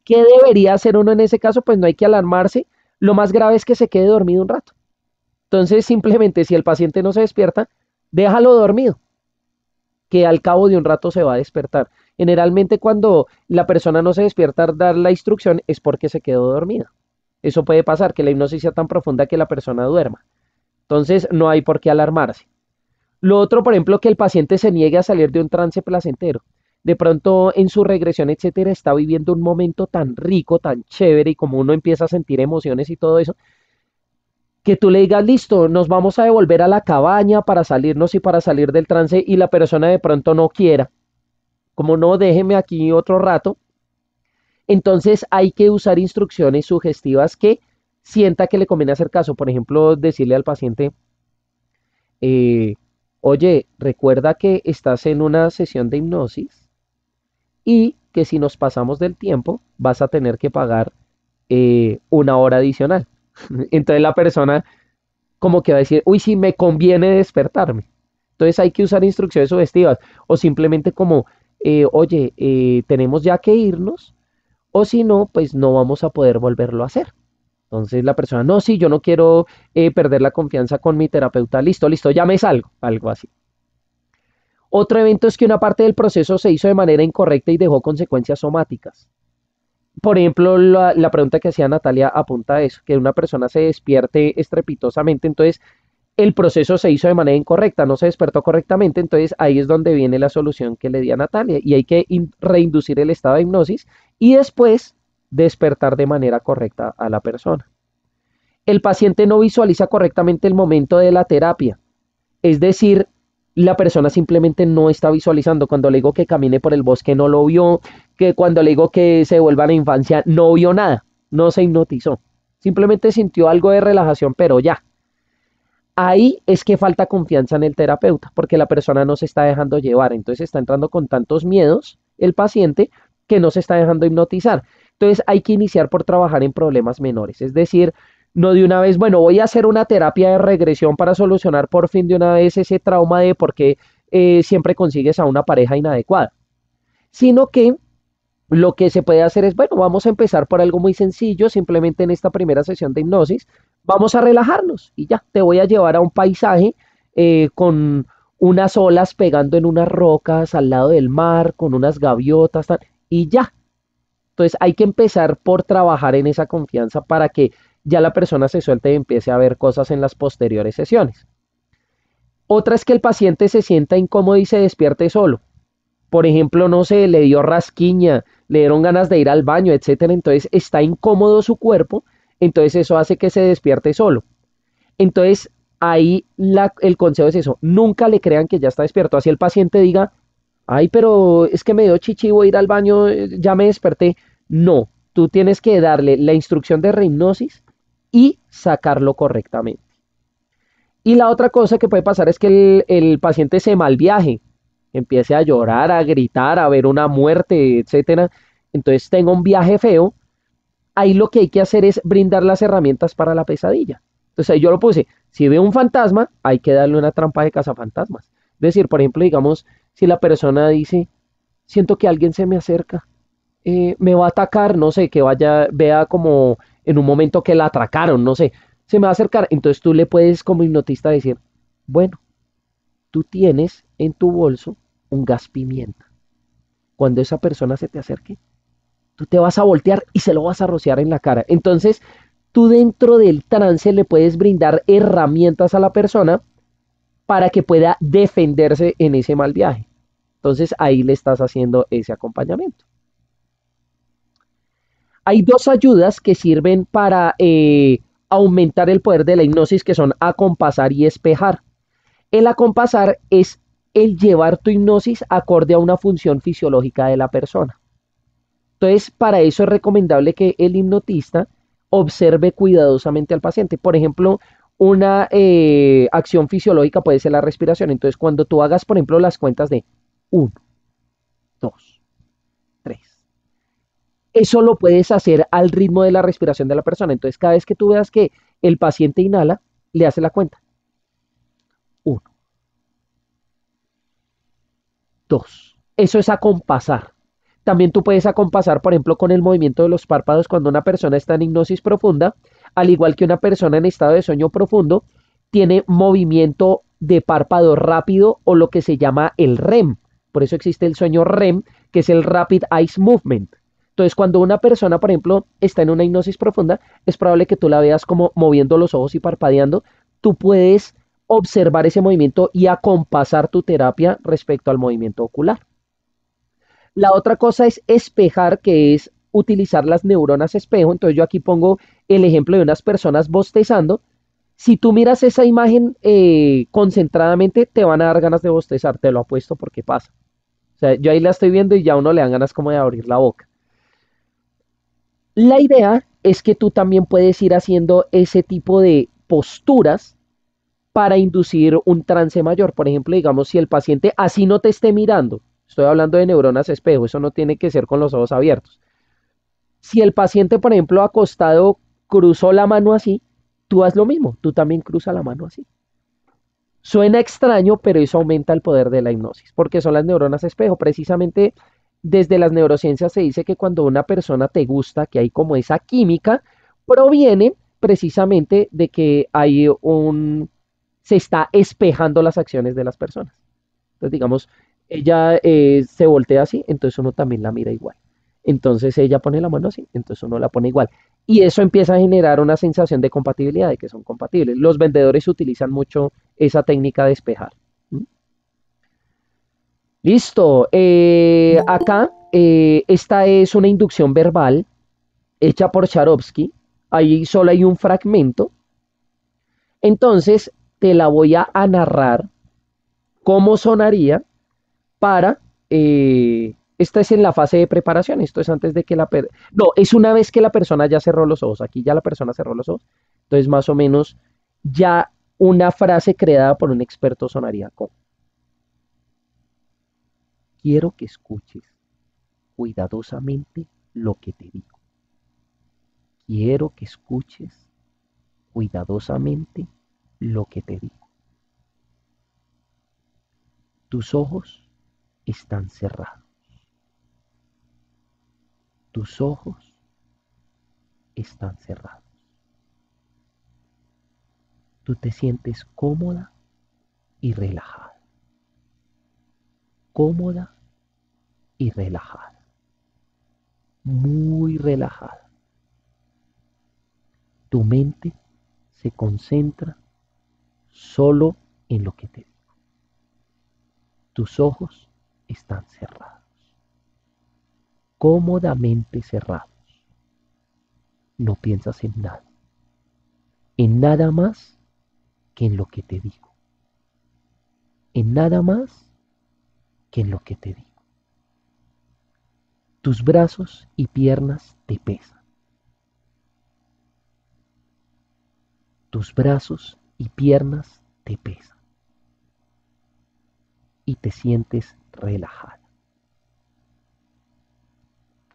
¿Qué debería hacer uno en ese caso? Pues no hay que alarmarse. Lo más grave es que se quede dormido un rato. Entonces, simplemente si el paciente no se despierta, déjalo dormido, que al cabo de un rato se va a despertar. Generalmente cuando la persona no se despierta al dar la instrucción es porque se quedó dormida. Eso puede pasar, que la hipnosis sea tan profunda que la persona duerma. Entonces no hay por qué alarmarse. Lo otro, por ejemplo, que el paciente se niegue a salir de un trance placentero. De pronto en su regresión, etcétera, está viviendo un momento tan rico, tan chévere y como uno empieza a sentir emociones y todo eso, que tú le digas, listo, nos vamos a devolver a la cabaña para salirnos y para salir del trance y la persona de pronto no quiera, como no, déjeme aquí otro rato. Entonces hay que usar instrucciones sugestivas que sienta que le conviene hacer caso. Por ejemplo, decirle al paciente, eh, oye, recuerda que estás en una sesión de hipnosis y que si nos pasamos del tiempo vas a tener que pagar una hora adicional. Entonces la persona como que va a decir, uy, sí, me conviene despertarme. Entonces hay que usar instrucciones sugestivas o simplemente como, oye, tenemos ya que irnos o si no, pues no vamos a poder volverlo a hacer. Entonces la persona, no, sí, yo no quiero perder la confianza con mi terapeuta, listo, listo, ya me salgo, algo así. Otro evento es que una parte del proceso se hizo de manera incorrecta y dejó consecuencias somáticas. Por ejemplo, la pregunta que hacía Natalia apunta a eso, que una persona se despierte estrepitosamente, entonces el proceso se hizo de manera incorrecta, no se despertó correctamente, entonces ahí es donde viene la solución que le di a Natalia y hay que reinducir el estado de hipnosis y después despertar de manera correcta a la persona. El paciente no visualiza correctamente el momento de la terapia, es decir, la persona simplemente no está visualizando. Cuando le digo que camine por el bosque no lo vio, que cuando le digo que se vuelva a la infancia no vio nada, no se hipnotizó. Simplemente sintió algo de relajación, pero ya. Ahí es que falta confianza en el terapeuta, porque la persona no se está dejando llevar. Entonces está entrando con tantos miedos el paciente que no se está dejando hipnotizar. Entonces hay que iniciar por trabajar en problemas menores. Es decir, no de una vez, bueno, voy a hacer una terapia de regresión para solucionar por fin de una vez ese trauma de por qué siempre consigues a una pareja inadecuada, sino que lo que se puede hacer es, bueno, vamos a empezar por algo muy sencillo, simplemente en esta primera sesión de hipnosis, vamos a relajarnos y ya, te voy a llevar a un paisaje con unas olas pegando en unas rocas al lado del mar, con unas gaviotas, tal, y ya. Entonces hay que empezar por trabajar en esa confianza para que ya la persona se suelte y empiece a ver cosas en las posteriores sesiones. Otra es que el paciente se sienta incómodo y se despierte solo. Por ejemplo, no sé, le dio rasquiña, le dieron ganas de ir al baño, etcétera. Entonces está incómodo su cuerpo, entonces eso hace que se despierte solo. Entonces ahí el consejo es eso, nunca le crean que ya está despierto. Así el paciente diga, ay, pero es que me dio chichi, voy a ir al baño, ya me desperté. No, tú tienes que darle la instrucción de rehipnosis y sacarlo correctamente. Y la otra cosa que puede pasar es que el paciente se malviaje, empiece a llorar, a gritar, a ver una muerte, etcétera. Entonces tenga un viaje feo. Ahí lo que hay que hacer es brindar las herramientas para la pesadilla. Entonces ahí yo lo puse, si ve un fantasma, hay que darle una trampa de cazafantasmas. Es decir, por ejemplo, digamos, si la persona dice, siento que alguien se me acerca, me va a atacar, no sé, que vaya, vea como en un momento que la atracaron, no sé, se me va a acercar. Entonces tú le puedes como hipnotista decir, bueno, tú tienes en tu bolso un gas pimienta. Cuando esa persona se te acerque, tú te vas a voltear y se lo vas a rociar en la cara. Entonces tú dentro del trance le puedes brindar herramientas a la persona para que pueda defenderse en ese mal viaje. Entonces ahí le estás haciendo ese acompañamiento. Hay dos ayudas que sirven para aumentar el poder de la hipnosis, que son acompasar y espejar. El acompasar es el llevar tu hipnosis acorde a una función fisiológica de la persona. Entonces, para eso es recomendable que el hipnotista observe cuidadosamente al paciente. Por ejemplo, una acción fisiológica puede ser la respiración. Entonces, cuando tú hagas, por ejemplo, las cuentas de 1, 2, 3, eso lo puedes hacer al ritmo de la respiración de la persona. Entonces, cada vez que tú veas que el paciente inhala, le hace la cuenta. 1, 2. Eso es acompasar. También tú puedes acompasar, por ejemplo, con el movimiento de los párpados cuando una persona está en hipnosis profunda, al igual que una persona en estado de sueño profundo, tiene movimiento de párpado rápido o lo que se llama el REM. Por eso existe el sueño REM, que es el Rapid Eye Movement. Entonces, cuando una persona, por ejemplo, está en una hipnosis profunda, es probable que tú la veas como moviendo los ojos y parpadeando. Tú puedes observar ese movimiento y acompasar tu terapia respecto al movimiento ocular. La otra cosa es espejar, que es utilizar las neuronas espejo. Entonces yo aquí pongo el ejemplo de unas personas bostezando. Si tú miras esa imagen concentradamente, te van a dar ganas de bostezar, te lo apuesto porque pasa. O sea, yo ahí la estoy viendo y ya a uno le dan ganas como de abrir la boca. La idea es que tú también puedes ir haciendo ese tipo de posturas para inducir un trance mayor. Por ejemplo, digamos, si el paciente así no te esté mirando, estoy hablando de neuronas espejo, eso no tiene que ser con los ojos abiertos. Si el paciente, por ejemplo, acostado cruzó la mano así, tú haz lo mismo, tú también cruza la mano así. Suena extraño, pero eso aumenta el poder de la hipnosis, porque son las neuronas espejo. Precisamente desde las neurociencias se dice que cuando una persona te gusta, que hay como esa química, proviene precisamente de que hay se está espejando las acciones de las personas. Entonces, digamos, ella se voltea así, entonces uno también la mira igual. Entonces ella pone la mano así, entonces uno la pone igual. Y eso empieza a generar una sensación de compatibilidad, de que son compatibles. Los vendedores utilizan mucho esa técnica de espejar. ¿Mm? Listo. Acá, esta es una inducción verbal hecha por Charovsky. Ahí solo hay un fragmento. Entonces, te la voy a narrar cómo sonaría para... esta es en la fase de preparación, esto es antes de que no, es una vez que la persona ya cerró los ojos, aquí ya la persona cerró los ojos, entonces más o menos ya una frase creada por un experto sonaría como, quiero que escuches cuidadosamente lo que te digo, quiero que escuches cuidadosamente lo que te digo. Tus ojos están cerrados, tus ojos están cerrados. Tú te sientes cómoda y relajada, cómoda y relajada, muy relajada. Tu mente se concentra solo en lo que te digo. Tus ojos están cerrados, cómodamente cerrados. No piensas en nada más que en lo que te digo, en nada más que en lo que te digo. Tus brazos y piernas te pesan. Tus brazos y piernas te pesan. Y te sientes relajada,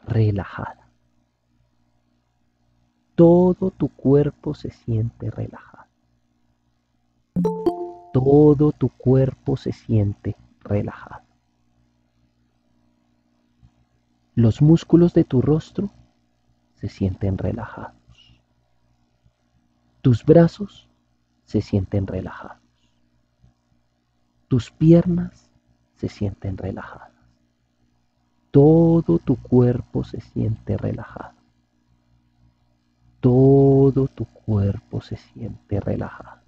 relajada. Todo tu cuerpo se siente relajado. Todo tu cuerpo se siente relajado. Los músculos de tu rostro se sienten relajados. Tus brazos se sienten relajados. Tus piernas se sienten relajadas. Todo tu cuerpo se siente relajado. Todo todo tu cuerpo se siente relajado.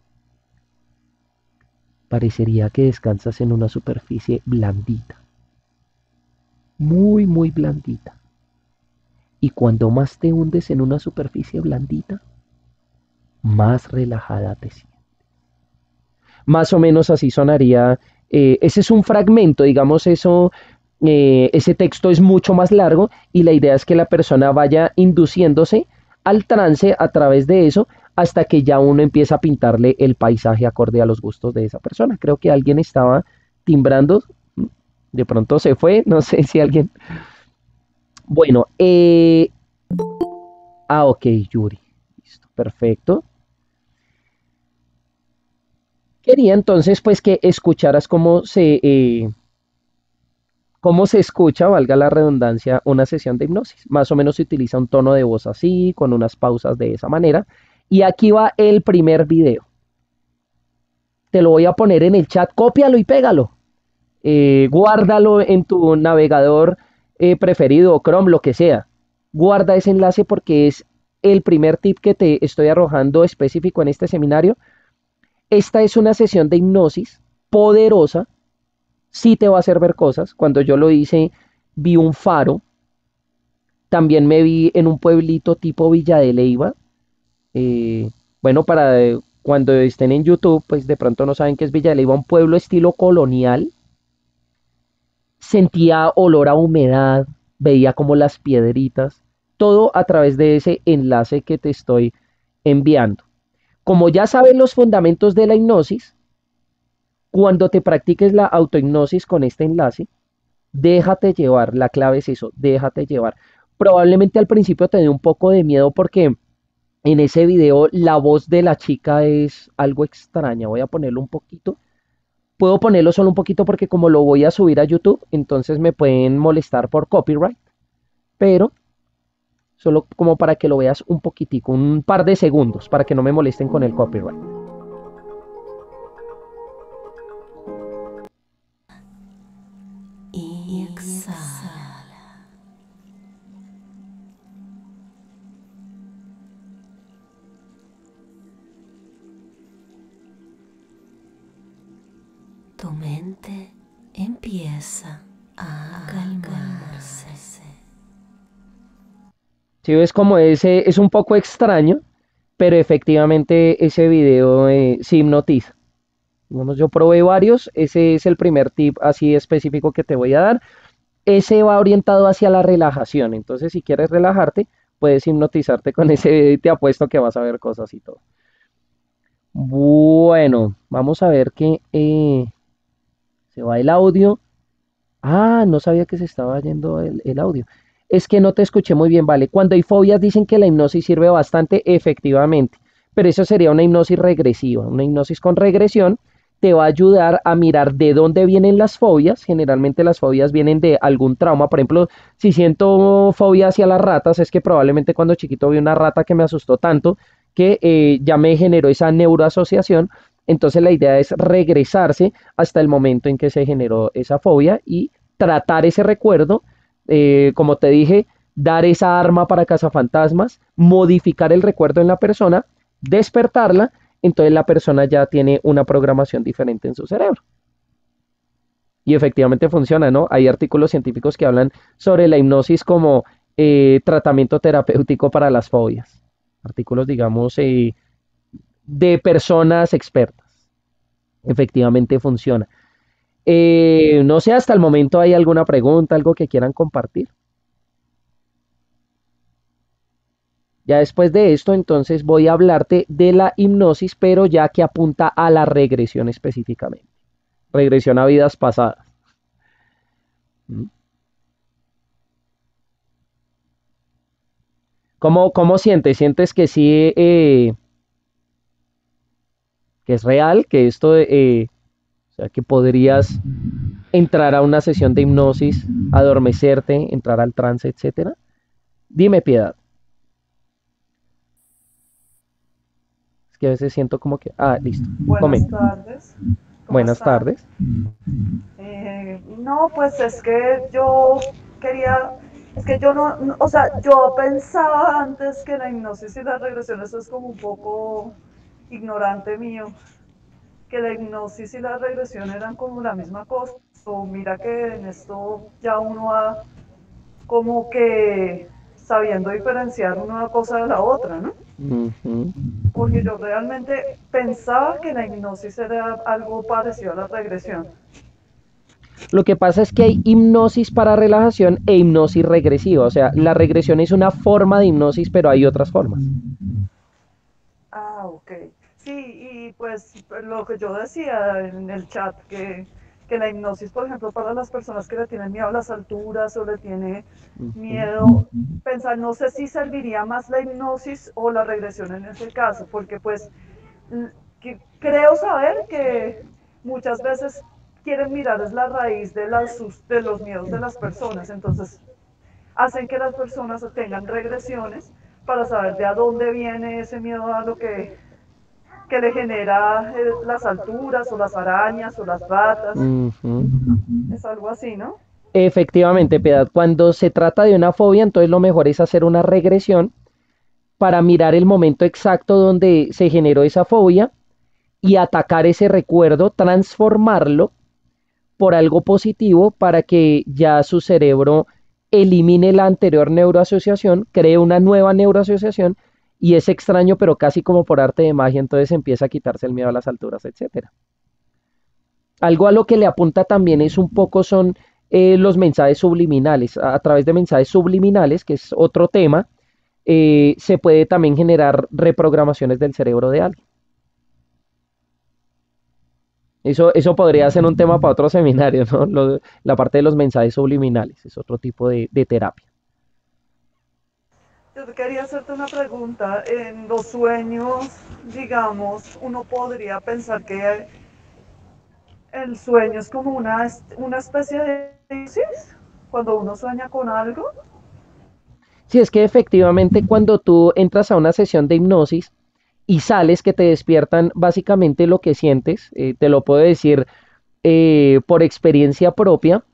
Parecería que descansas en una superficie blandita, muy, muy blandita. Y cuando más te hundes en una superficie blandita, más relajada te sientes. Más o menos así sonaría. Ese es un fragmento, digamos, ese texto es mucho más largo y la idea es que la persona vaya induciéndose al trance a través de eso hasta que ya uno empieza a pintarle el paisaje acorde a los gustos de esa persona. Creo que alguien estaba timbrando, de pronto se fue, no sé si alguien... Bueno, ok, Yuri, listo, perfecto. Quería entonces pues que escucharas cómo se escucha, valga la redundancia, una sesión de hipnosis. Más o menos se utiliza un tono de voz así, con unas pausas de esa manera. Y aquí va el primer video. Te lo voy a poner en el chat, cópialo y pégalo. Guárdalo en tu navegador preferido, Chrome, lo que sea. Guarda ese enlace porque es el primer tip que te estoy arrojando específico en este seminario. Esta es una sesión de hipnosis poderosa, sí te va a hacer ver cosas. Cuando yo lo hice, vi un faro. También me vi en un pueblito tipo Villa de Leyva. Bueno, para cuando estén en YouTube, pues de pronto no saben qué es Villa de Leyva, un pueblo estilo colonial. Sentía olor a humedad, veía como las piedritas, todo a través de ese enlace que te estoy enviando. Como ya sabes los fundamentos de la hipnosis, cuando te practiques la autohipnosis con este enlace, déjate llevar, la clave es eso, déjate llevar. Probablemente al principio te dé un poco de miedo porque en ese video la voz de la chica es algo extraña. Voy a ponerlo un poquito. Puedo ponerlo solo un poquito porque como lo voy a subir a YouTube, entonces me pueden molestar por copyright. Pero solo como para que lo veas un poquitico, un par de segundos, para que no me molesten con el copyright. Y exhala. Tu mente empieza a calmarse. Si ves como ese es un poco extraño, pero efectivamente ese video sí hipnotiza. Digamos, yo probé varios, ese es el primer tip así específico que te voy a dar. Ese va orientado hacia la relajación, entonces si quieres relajarte, puedes hipnotizarte con ese video y te apuesto que vas a ver cosas y todo. Bueno, vamos a ver que se va el audio. Ah, no sabía que se estaba yendo el audio. Es que no te escuché muy bien, vale. Cuando hay fobias dicen que la hipnosis sirve bastante efectivamente, pero eso sería una hipnosis regresiva. Una hipnosis con regresión te va a ayudar a mirar de dónde vienen las fobias. Generalmente las fobias vienen de algún trauma. Por ejemplo, si siento fobia hacia las ratas, es que probablemente cuando chiquito vi una rata que me asustó tanto que ya me generó esa neuroasociación. Entonces la idea es regresarse hasta el momento en que se generó esa fobia y tratar ese recuerdo, como te dije, dar esa arma para cazafantasmas, modificar el recuerdo en la persona, despertarla, entonces la persona ya tiene una programación diferente en su cerebro. Y efectivamente funciona, ¿no? Hay artículos científicos que hablan sobre la hipnosis como tratamiento terapéutico para las fobias. Artículos, digamos, de personas expertas. Efectivamente funciona. No sé, hasta el momento hay alguna pregunta, algo que quieran compartir. Ya después de esto, entonces voy a hablarte de la hipnosis, pero ya que apunta a la regresión específicamente. Regresión a vidas pasadas. ¿Mm? ¿Cómo sientes? ¿Sientes que sí, que es real, que esto, o sea, que podrías entrar a una sesión de hipnosis, adormecerte, entrar al trance, etcétera? Dime, Piedad. Es que a veces siento como que... Ah, listo. Buenas Comenta. tardes, ¿cómo Buenas están? tardes. No, pues es que yo quería Es que yo o sea, yo pensaba antes que la hipnosis y la regresión, eso es como un poco ignorante mío, que la hipnosis y la regresión eran como la misma cosa. O mira que en esto ya uno va como que sabiendo diferenciar una cosa de la otra, ¿no? Ujú. Porque yo realmente pensaba que la hipnosis era algo parecido a la regresión. Lo que pasa es que hay hipnosis para relajación e hipnosis regresiva. O sea, la regresión es una forma de hipnosis, pero hay otras formas. Ah, ok. Sí, y pues lo que yo decía en el chat, que la hipnosis, por ejemplo, para las personas que le tienen miedo a las alturas o le tiene Ujú. miedo, pensar, no sé si serviría más la hipnosis o la regresión en ese caso, porque pues que creo saber que muchas veces quieren mirar es la raíz de, de los miedos de las personas, entonces hacen que las personas tengan regresiones para saber de a dónde viene ese miedo a lo que le genera las alturas o las arañas o las ratas. Ujú. Es algo así, ¿no? Efectivamente, Piedad, cuando se trata de una fobia, entonces lo mejor es hacer una regresión para mirar el momento exacto donde se generó esa fobia y atacar ese recuerdo, transformarlo por algo positivo para que ya su cerebro elimine la anterior neuroasociación, cree una nueva neuroasociación y es extraño, pero casi como por arte de magia, entonces empieza a quitarse el miedo a las alturas, etcétera. Algo a lo que le apunta también es un poco son los mensajes subliminales. A través de mensajes subliminales, que es otro tema, se puede también generar reprogramaciones del cerebro de alguien. Eso podría ser un tema para otro seminario, ¿no? La parte de los mensajes subliminales es otro tipo de terapia. Yo quería hacerte una pregunta. En los sueños, digamos, uno podría pensar que el sueño es como una especie de crisis cuando uno sueña con algo. Sí, es que efectivamente cuando tú entras a una sesión de hipnosis y sales que te despiertan básicamente lo que sientes, te lo puedo decir por experiencia propia,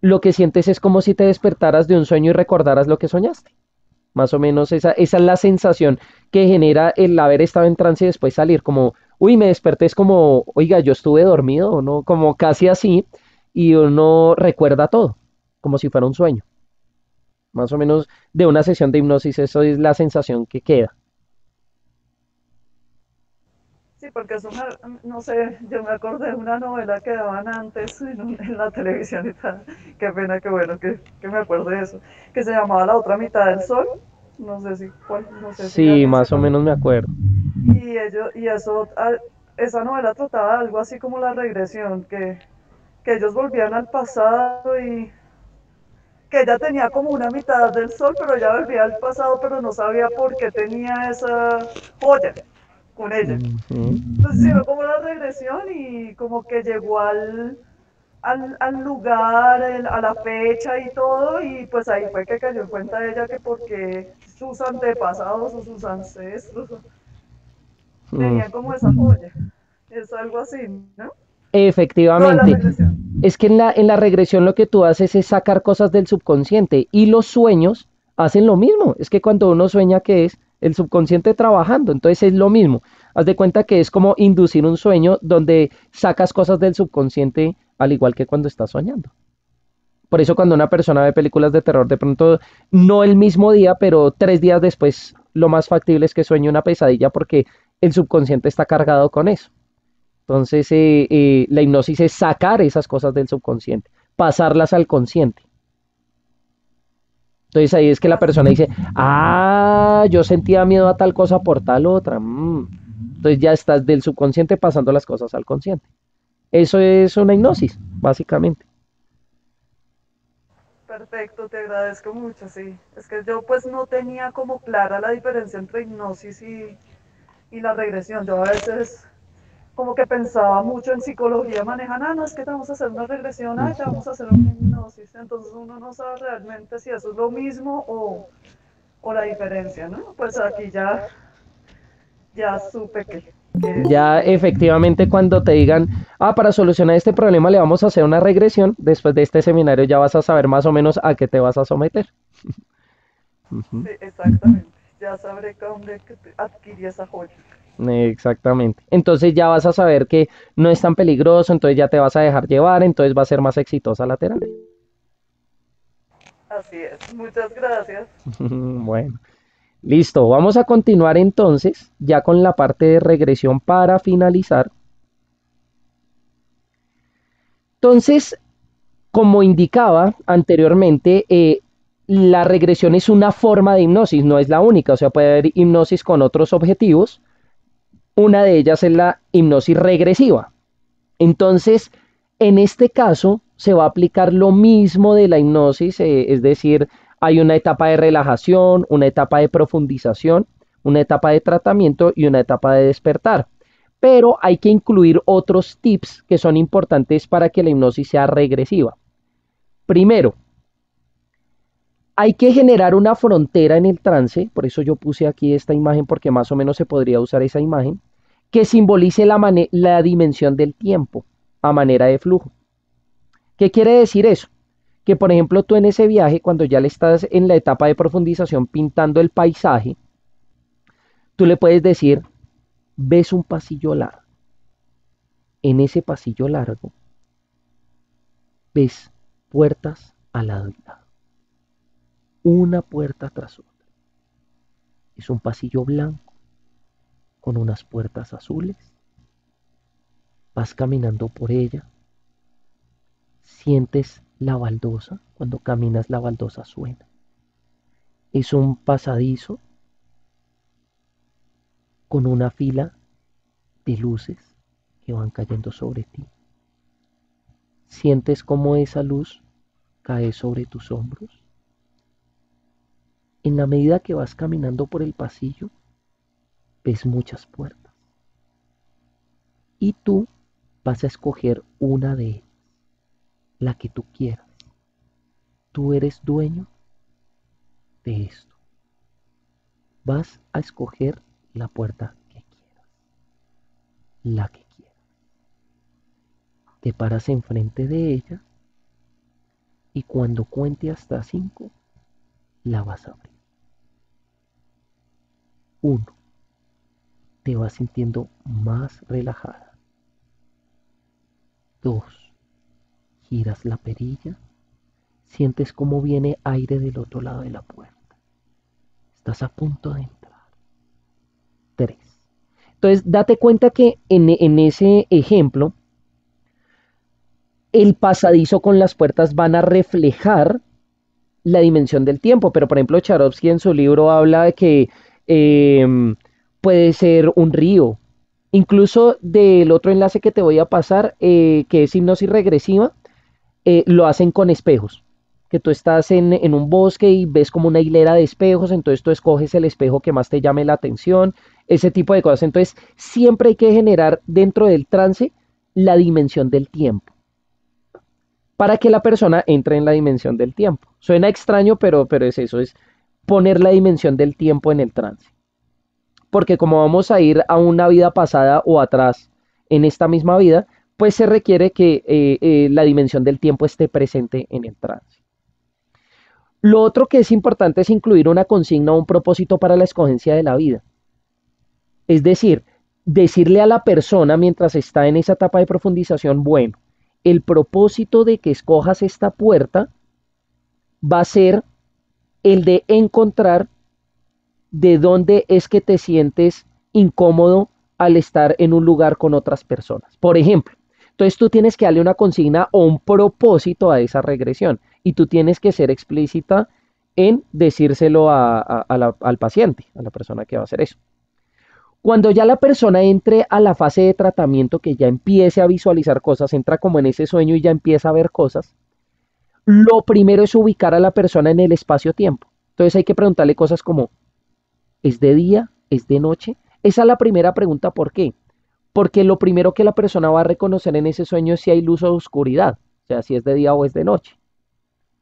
lo que sientes es como si te despertaras de un sueño y recordaras lo que soñaste. Más o menos esa es la sensación que genera el haber estado en trance y después salir, como, uy, me desperté, es como, oiga, yo estuve dormido, ¿no? Como casi así, y uno recuerda todo, como si fuera un sueño. Más o menos de una sesión de hipnosis, eso es la sensación que queda. Sí, porque es una, no sé, yo me acordé de una novela que daban antes en la televisión y tal. Qué pena, qué bueno que me acuerde de eso. Que se llamaba La otra mitad del sol. No sé si, no sé si Sí, alguien más o sepa lo. menos me acuerdo. Y eso, esa novela trataba algo así como la regresión, que ellos volvían al pasado y que ella tenía como una mitad del sol, pero ella volvía al pasado, pero no sabía por qué tenía esa joya con ella. Ujú. Entonces sirvió como la regresión y como que llegó al lugar, a la fecha y todo, y pues ahí fue que cayó en cuenta ella que porque sus antepasados o sus ancestros Mm. tenían como esa joya. Es algo así, ¿no? Lo de la Efectivamente. regresión. Es que en la regresión lo que tú haces es sacar cosas del subconsciente y los sueños hacen lo mismo. Es que cuando uno sueña que es el subconsciente trabajando, entonces es lo mismo. Haz de cuenta que es como inducir un sueño donde sacas cosas del subconsciente al igual que cuando estás soñando. Por eso cuando una persona ve películas de terror, de pronto, no el mismo día, pero 3 días después, lo más factible es que sueñe una pesadilla porque el subconsciente está cargado con eso. Entonces, la hipnosis es sacar esas cosas del subconsciente, pasarlas al consciente. Entonces ahí es que la Así. persona dice, ah, yo sentía miedo a tal cosa por tal otra. Entonces ya estás del subconsciente pasando las cosas al consciente. Eso es una hipnosis, básicamente. Perfecto, te agradezco mucho, sí. Es que yo pues no tenía como clara la diferencia entre hipnosis y la regresión. Yo a veces como que pensaba mucho en psicología, manejan, no, es que te vamos a hacer una regresión, te vamos a hacer una hipnosis. Entonces uno no sabe realmente si eso es lo mismo o la diferencia, ¿no? Pues aquí ya supe que. Ya efectivamente cuando te digan, para solucionar este problema le vamos a hacer una regresión, después de este seminario ya vas a saber más o menos a qué te vas a someter. Ujú. Sí, exactamente. Ya sabré dónde adquirí esa joya. Exactamente. Entonces ya vas a saber que no es tan peligroso, entonces ya te vas a dejar llevar, entonces va a ser más exitosa la terapia. Así es. Muchas gracias. Bueno, listo. Vamos a continuar entonces ya con la parte de regresión para finalizar. Entonces, como indicaba anteriormente, la regresión es una forma de hipnosis, no es la única, o sea, puede haber hipnosis con otros objetivos. Una de ellas es la hipnosis regresiva. Entonces, en este caso, se va a aplicar lo mismo de la hipnosis, es decir, hay una etapa de relajación, una etapa de profundización, una etapa de tratamiento y una etapa de despertar. Pero hay que incluir otros tips que son importantes para que la hipnosis sea regresiva. Primero, hay que generar una frontera en el trance, por eso yo puse aquí esta imagen porque más o menos se podría usar esa imagen, que simbolice la dimensión del tiempo a manera de flujo. ¿Qué quiere decir eso? Que por ejemplo tú en ese viaje, cuando ya le estás en la etapa de profundización pintando el paisaje, tú le puedes decir, ves un pasillo largo. En ese pasillo largo ves puertas al lado y lado, una puerta tras otra. Es un pasillo blanco con unas puertas azules. Vas caminando por ella, sientes la baldosa, cuando caminas la baldosa suena. Es un pasadizo con una fila de luces que van cayendo sobre ti. Sientes cómo esa luz cae sobre tus hombros. En la medida que vas caminando por el pasillo, ves muchas puertas. Y tú vas a escoger una de ellas, la que tú quieras. Tú eres dueño de esto. Vas a escoger la puerta que quieras, la que quieras. Te paras enfrente de ella y cuando cuente hasta 5, la vas a abrir. 1. Te vas sintiendo más relajada. 2. Giras la perilla. Sientes cómo viene aire del otro lado de la puerta. Estás a punto de entrar. 3. Entonces, date cuenta que en ese ejemplo, el pasadizo con las puertas van a reflejar la dimensión del tiempo, pero por ejemplo Charovsky en su libro habla de que puede ser un río. Incluso del otro enlace que te voy a pasar, que es hipnosis regresiva, lo hacen con espejos. Que tú estás en un bosque y ves como una hilera de espejos, entonces tú escoges el espejo que más te llame la atención, ese tipo de cosas. Entonces siempre hay que generar dentro del trance la dimensión del tiempo para que la persona entre en la dimensión del tiempo. Suena extraño, pero es eso, es poner la dimensión del tiempo en el trance. Porque como vamos a ir a una vida pasada o atrás en esta misma vida, pues se requiere que la dimensión del tiempo esté presente en el trance. Lo otro que es importante es incluir una consigna o un propósito para la escogencia de la vida. Es decir, decirle a la persona mientras está en esa etapa de profundización, bueno, el propósito de que escojas esta puerta va a ser el de encontrar de dónde es que te sientes incómodo al estar en un lugar con otras personas. Por ejemplo, entonces tú tienes que darle una consigna o un propósito a esa regresión y tú tienes que ser explícita en decírselo al paciente, a la persona que va a hacer eso. Cuando ya la persona entre a la fase de tratamiento, que ya empiece a visualizar cosas, entra como en ese sueño y ya empieza a ver cosas, lo primero es ubicar a la persona en el espacio-tiempo. Entonces hay que preguntarle cosas como, ¿es de día? ¿Es de noche? Esa es la primera pregunta, ¿por qué? Porque lo primero que la persona va a reconocer en ese sueño es si hay luz o oscuridad, o sea, si es de día o es de noche.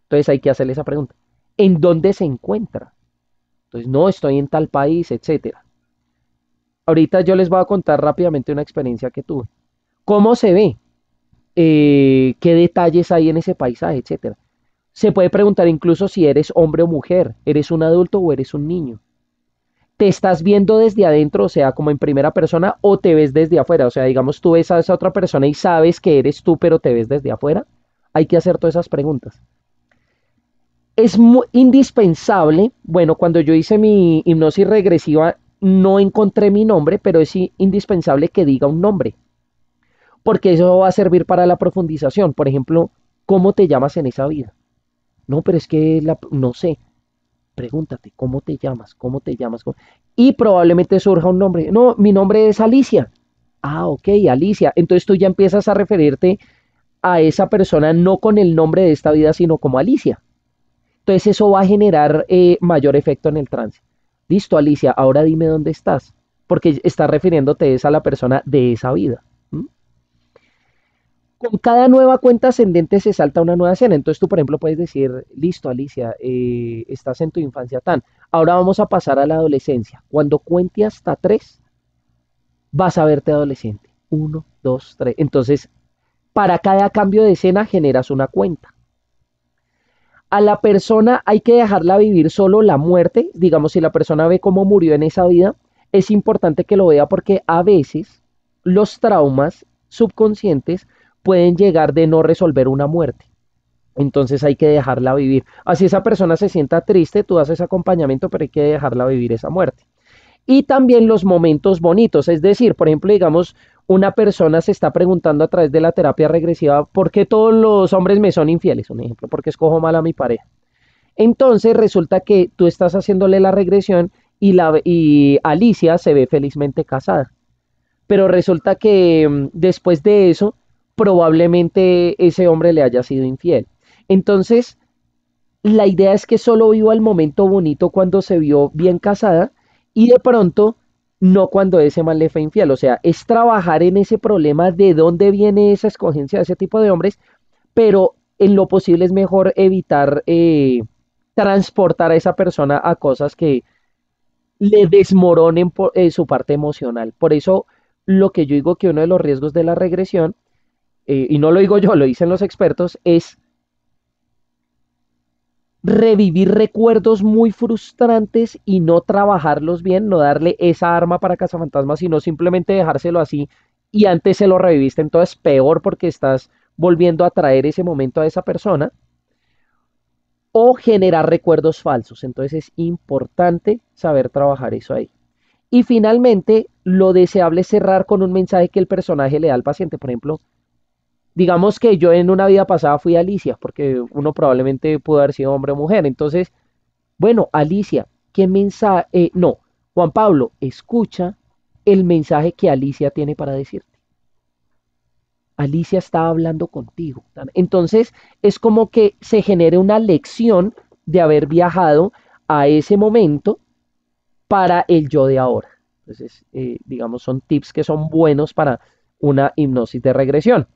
Entonces hay que hacerle esa pregunta. ¿En dónde se encuentra? Entonces, no, estoy en tal país, etcétera. ahorita yo les voy a contar rápidamente una experiencia que tuve. ¿Cómo se ve? ¿Qué detalles hay en ese paisaje, etcétera? Se puede preguntar incluso si eres hombre o mujer, eres un adulto o eres un niño. ¿Te estás viendo desde adentro, o sea, como en primera persona, o te ves desde afuera? O sea, digamos, tú ves a esa otra persona y sabes que eres tú, pero te ves desde afuera. Hay que hacer todas esas preguntas. Es indispensable, bueno, cuando yo hice mi hipnosis regresiva, no encontré mi nombre, pero es indispensable que diga un nombre, porque eso va a servir para la profundización. Por ejemplo, ¿cómo te llamas en esa vida? No, pero es que no sé. Pregúntate, ¿cómo te llamas? ¿Cómo te llamas? Y probablemente surja un nombre. No, mi nombre es Alicia. Ah, ok, Alicia. Entonces tú ya empiezas a referirte a esa persona no con el nombre de esta vida, sino como Alicia. Entonces eso va a generar mayor efecto en el trance. Listo, Alicia, ahora dime dónde estás, porque estás refiriéndote a la persona de esa vida. ¿Mm? Con cada nueva cuenta ascendente se salta una nueva escena. Entonces tú, por ejemplo, puedes decir, listo, Alicia, estás en tu infancia tan. Ahora vamos a pasar a la adolescencia. Cuando cuente hasta 3, vas a verte adolescente. 1, 2, 3. Entonces, para cada cambio de escena generas una cuenta. A la persona hay que dejarla vivir solo la muerte. Digamos, si la persona ve cómo murió en esa vida, es importante que lo vea porque a veces los traumas subconscientes pueden llegar de no resolver una muerte. Entonces hay que dejarla vivir. Así esa persona se sienta triste, tú haces acompañamiento, pero hay que dejarla vivir esa muerte. Y también los momentos bonitos, es decir, por ejemplo, digamos, una persona se está preguntando a través de la terapia regresiva, ¿por qué todos los hombres me son infieles? Un ejemplo, ¿por qué escojo mal a mi pareja? Entonces resulta que tú estás haciéndole la regresión y Alicia se ve felizmente casada. Pero resulta que después de eso, probablemente ese hombre le haya sido infiel. Entonces, la idea es que solo viva el momento bonito cuando se vio bien casada y de pronto no cuando ese man le fue infiel. O sea, es trabajar en ese problema de dónde viene esa escogencia de ese tipo de hombres, pero en lo posible es mejor evitar transportar a esa persona a cosas que le desmoronen su parte emocional. Por eso, lo que yo digo que uno de los riesgos de la regresión, y no lo digo yo, lo dicen los expertos, es revivir recuerdos muy frustrantes y no trabajarlos bien, no darle esa arma para cazafantasmas, sino simplemente dejárselo así y antes se lo reviviste, entonces peor porque estás volviendo a traer ese momento a esa persona o generar recuerdos falsos. Entonces es importante saber trabajar eso ahí. Y finalmente, lo deseable es cerrar con un mensaje que el personaje le da al paciente. Por ejemplo, digamos que yo en una vida pasada fui Alicia, porque uno probablemente pudo haber sido hombre o mujer. Entonces, bueno, Alicia, ¿qué mensaje? No, Juan Pablo, escucha el mensaje que Alicia tiene para decirte. Alicia está hablando contigo. Entonces, es como que se genere una lección de haber viajado a ese momento para el yo de ahora. Entonces, digamos, son tips que son buenos para una hipnosis de regresión.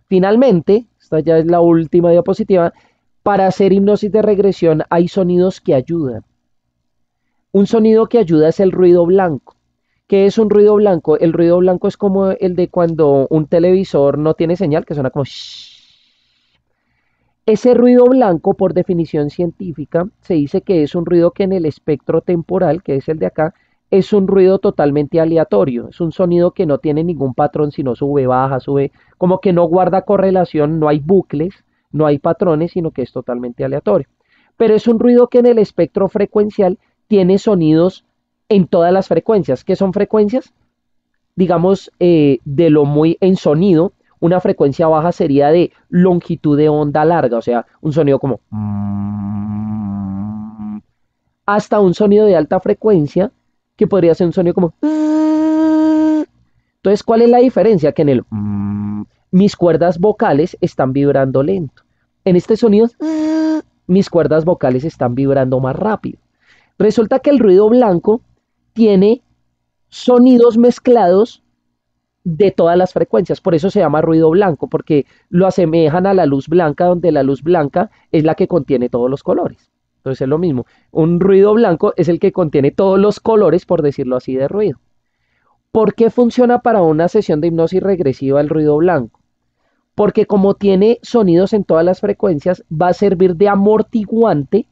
Finalmente, esta ya es la última diapositiva, para hacer hipnosis de regresión hay sonidos que ayudan. Un sonido que ayuda es el ruido blanco. ¿Qué es un ruido blanco? El ruido blanco es como el de cuando un televisor no tiene señal, que suena como shhh. Ese ruido blanco, por definición científica, se dice que es un ruido que en el espectro temporal, que es el de acá, es un ruido totalmente aleatorio. Es un sonido que no tiene ningún patrón, sino sube, baja, sube, como que no guarda correlación, no hay bucles, no hay patrones, sino que es totalmente aleatorio. Pero es un ruido que en el espectro frecuencial tiene sonidos en todas las frecuencias. ¿Qué son frecuencias? Digamos, de lo muy en sonido, una frecuencia baja sería de longitud de onda larga, o sea, un sonido como hasta un sonido de alta frecuencia que podría ser un sonido como. Entonces, ¿cuál es la diferencia? Que en el mis cuerdas vocales están vibrando lento. En este sonido mis cuerdas vocales están vibrando más rápido. Resulta que el ruido blanco tiene sonidos mezclados de todas las frecuencias, por eso se llama ruido blanco, porque lo asemejan a la luz blanca, donde la luz blanca es la que contiene todos los colores. Entonces es lo mismo, un ruido blanco es el que contiene todos los colores, por decirlo así, de ruido. ¿Por qué funciona para una sesión de hipnosis regresiva el ruido blanco? Porque como tiene sonidos en todas las frecuencias, va a servir de amortiguante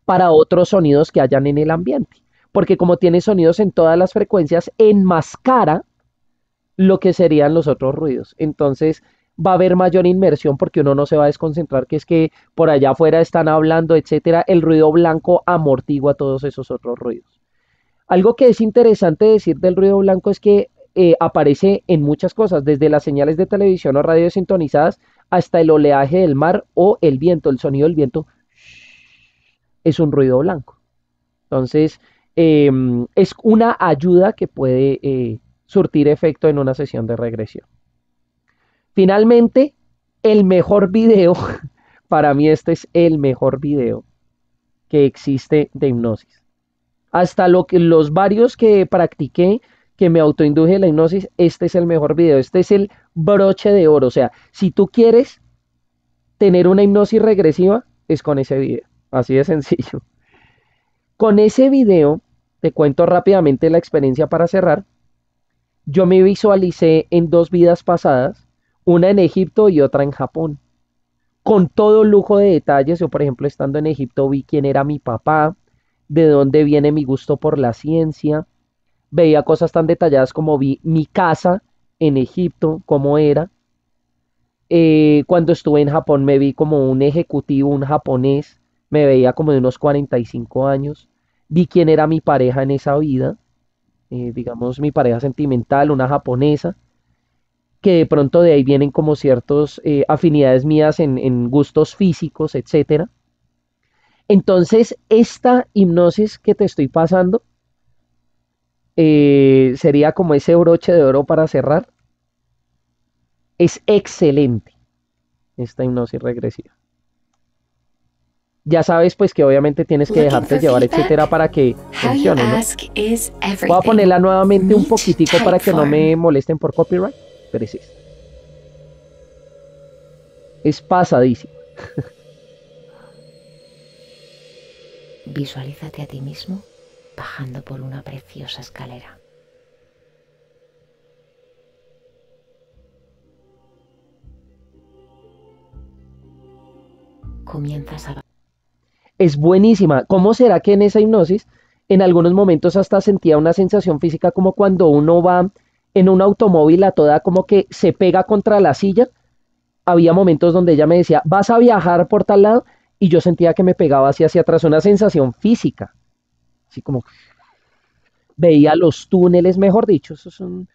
para otros sonidos que hayan en el ambiente. Porque como tiene sonidos en todas las frecuencias, enmascara lo que serían los otros ruidos. Entonces va a haber mayor inmersión porque uno no se va a desconcentrar, que es que por allá afuera están hablando, etcétera. El ruido blanco amortigua todos esos otros ruidos. Algo que es interesante decir del ruido blanco es que aparece en muchas cosas, desde las señales de televisión o radio sintonizadas hasta el oleaje del mar o el viento. El sonido del viento es un ruido blanco. Entonces, es una ayuda que puede surtir efecto en una sesión de regresión. Finalmente, el mejor video, para mí este es el mejor video que existe de hipnosis. Hasta los varios que practiqué, que me autoinduje la hipnosis, este es el mejor video. Este es el broche de oro. O sea, si tú quieres tener una hipnosis regresiva, es con ese video. Así de sencillo. Con ese video, te cuento rápidamente la experiencia para cerrar. Yo me visualicé en 2 vidas pasadas, una en Egipto y otra en Japón, con todo lujo de detalles. Yo, por ejemplo, estando en Egipto, vi quién era mi papá, de dónde viene mi gusto por la ciencia. Veía cosas tan detalladas como vi mi casa en Egipto, cómo era. Cuando estuve en Japón me vi como un ejecutivo, un japonés, me veía como de unos 45 años. Vi quién era mi pareja en esa vida, digamos mi pareja sentimental, una japonesa, que de pronto de ahí vienen como ciertas afinidades mías en gustos físicos, etcétera. Entonces, esta hipnosis que te estoy pasando sería como ese broche de oro para cerrar. Es excelente esta hipnosis regresiva. Ya sabes pues que obviamente tienes que dejarte llevar, etcétera, para que funcione, ¿no? Voy a ponerla nuevamente un poquitico para que no me molesten por copyright. Pero es pasadísimo. Visualízate a ti mismo bajando por una preciosa escalera. Comienzas a... Es buenísima. ¿Cómo será que en esa hipnosis en algunos momentos hasta sentía una sensación física como cuando uno va en un automóvil a toda como que se pega contra la silla? Había momentos donde ella me decía, vas a viajar por tal lado, y yo sentía que me pegaba hacia atrás, una sensación física. Así como veía los túneles, mejor dicho, eso es un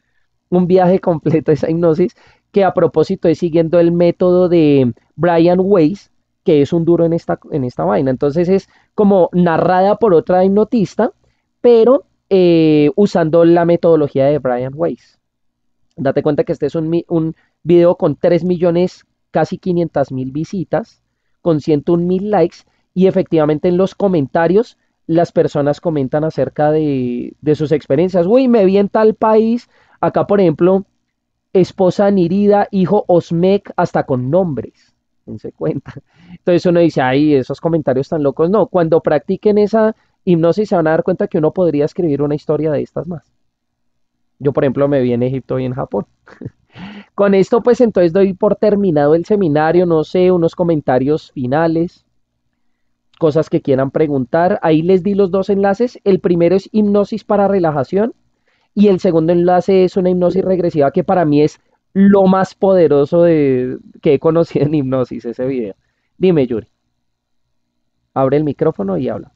viaje completo esa hipnosis, que a propósito es siguiendo el método de Brian Weiss, que es un duro en esta vaina. Entonces es como narrada por otra hipnotista, pero usando la metodología de Brian Weiss. Date cuenta que este es un video con 3 millones, casi 500.000 visitas, con 101.000 likes, y efectivamente en los comentarios las personas comentan acerca de sus experiencias. Uy, me vi en tal país, acá por ejemplo, esposa Nirida, hijo Osmek, hasta con nombres, dense cuenta. Entonces uno dice, ay, esos comentarios tan locos. No, cuando practiquen esa hipnosis se van a dar cuenta que uno podría escribir una historia de estas más. Yo, por ejemplo, me vi en Egipto y en Japón. Con esto, pues entonces doy por terminado el seminario, no sé, unos comentarios finales, cosas que quieran preguntar. Ahí les di los 2 enlaces. El primero es hipnosis para relajación y el segundo enlace es una hipnosis regresiva que para mí es lo más poderoso que he conocido en hipnosis, ese video. Dime, Yuri. Abre el micrófono y habla.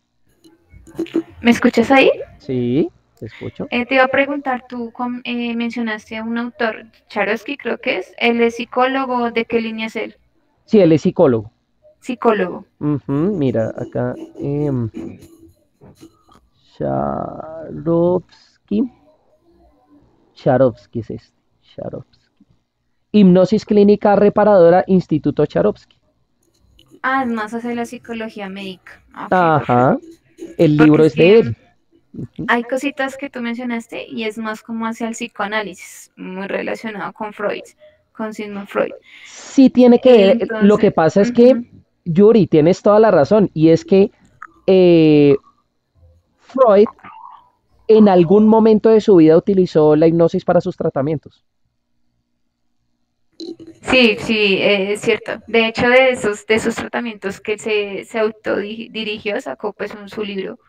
¿Me escuchas ahí? Sí, te escucho. Te iba a preguntar, tú mencionaste a un autor, Charosky creo que es, él es psicólogo, ¿de qué línea es él? Sí, él es psicólogo. Psicólogo. Mira, acá. Charovsky es este. Charovsky. Hipnosis clínica reparadora, Instituto Charovsky. Ah, es más hacia la psicología médica. Okay, Ajá. perfecto. El Porque libro es es de que él. hay cositas que tú mencionaste y es más como hacia el psicoanálisis, muy relacionado con Freud, con Sigmund Freud. Sí tiene que ver. Entonces, Lo que pasa es que, Yuri, tienes toda la razón. Y es que Freud en algún momento de su vida utilizó la hipnosis para sus tratamientos. Sí, sí, es cierto. De hecho, de esos tratamientos que se autodirigió, sacó pues su libro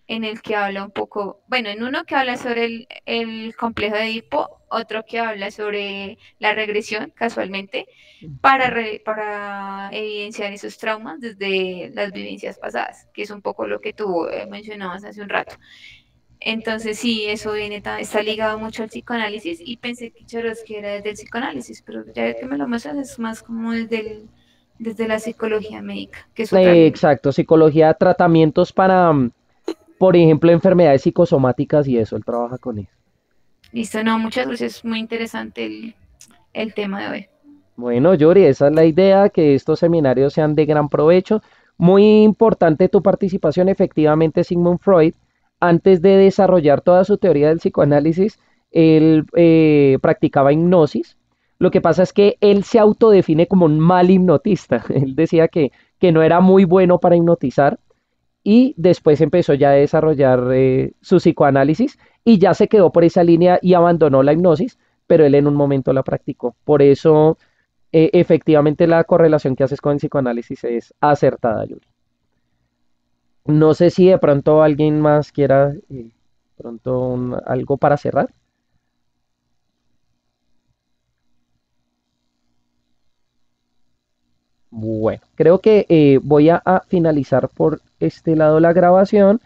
en el que habla un poco, bueno, en uno que habla sobre el complejo de Edipo, otro que habla sobre la regresión, casualmente, para evidenciar esos traumas desde las vivencias pasadas, que es un poco lo que tú mencionabas hace un rato. Entonces sí, eso viene, está ligado mucho al psicoanálisis y pensé que Chorosky era desde el psicoanálisis, pero ya que me lo muestras es más como desde la psicología médica, que es otra línea. Exacto, psicología, tratamientos para, por ejemplo, enfermedades psicosomáticas y eso, él trabaja con eso. Listo, no, muchas gracias, muy interesante el tema de hoy. Bueno, Yuri, esa es la idea, que estos seminarios sean de gran provecho. Muy importante tu participación. Efectivamente, Sigmund Freud, antes de desarrollar toda su teoría del psicoanálisis, él practicaba hipnosis. Lo que pasa es que él se autodefine como un mal hipnotista. Él decía que no era muy bueno para hipnotizar y después empezó ya a desarrollar su psicoanálisis y ya se quedó por esa línea y abandonó la hipnosis, pero él en un momento la practicó. Por eso efectivamente la correlación que haces con el psicoanálisis es acertada, Yuri. No sé si de pronto alguien más quiera pronto algo para cerrar. Bueno, creo que voy a finalizar por este lado la grabación.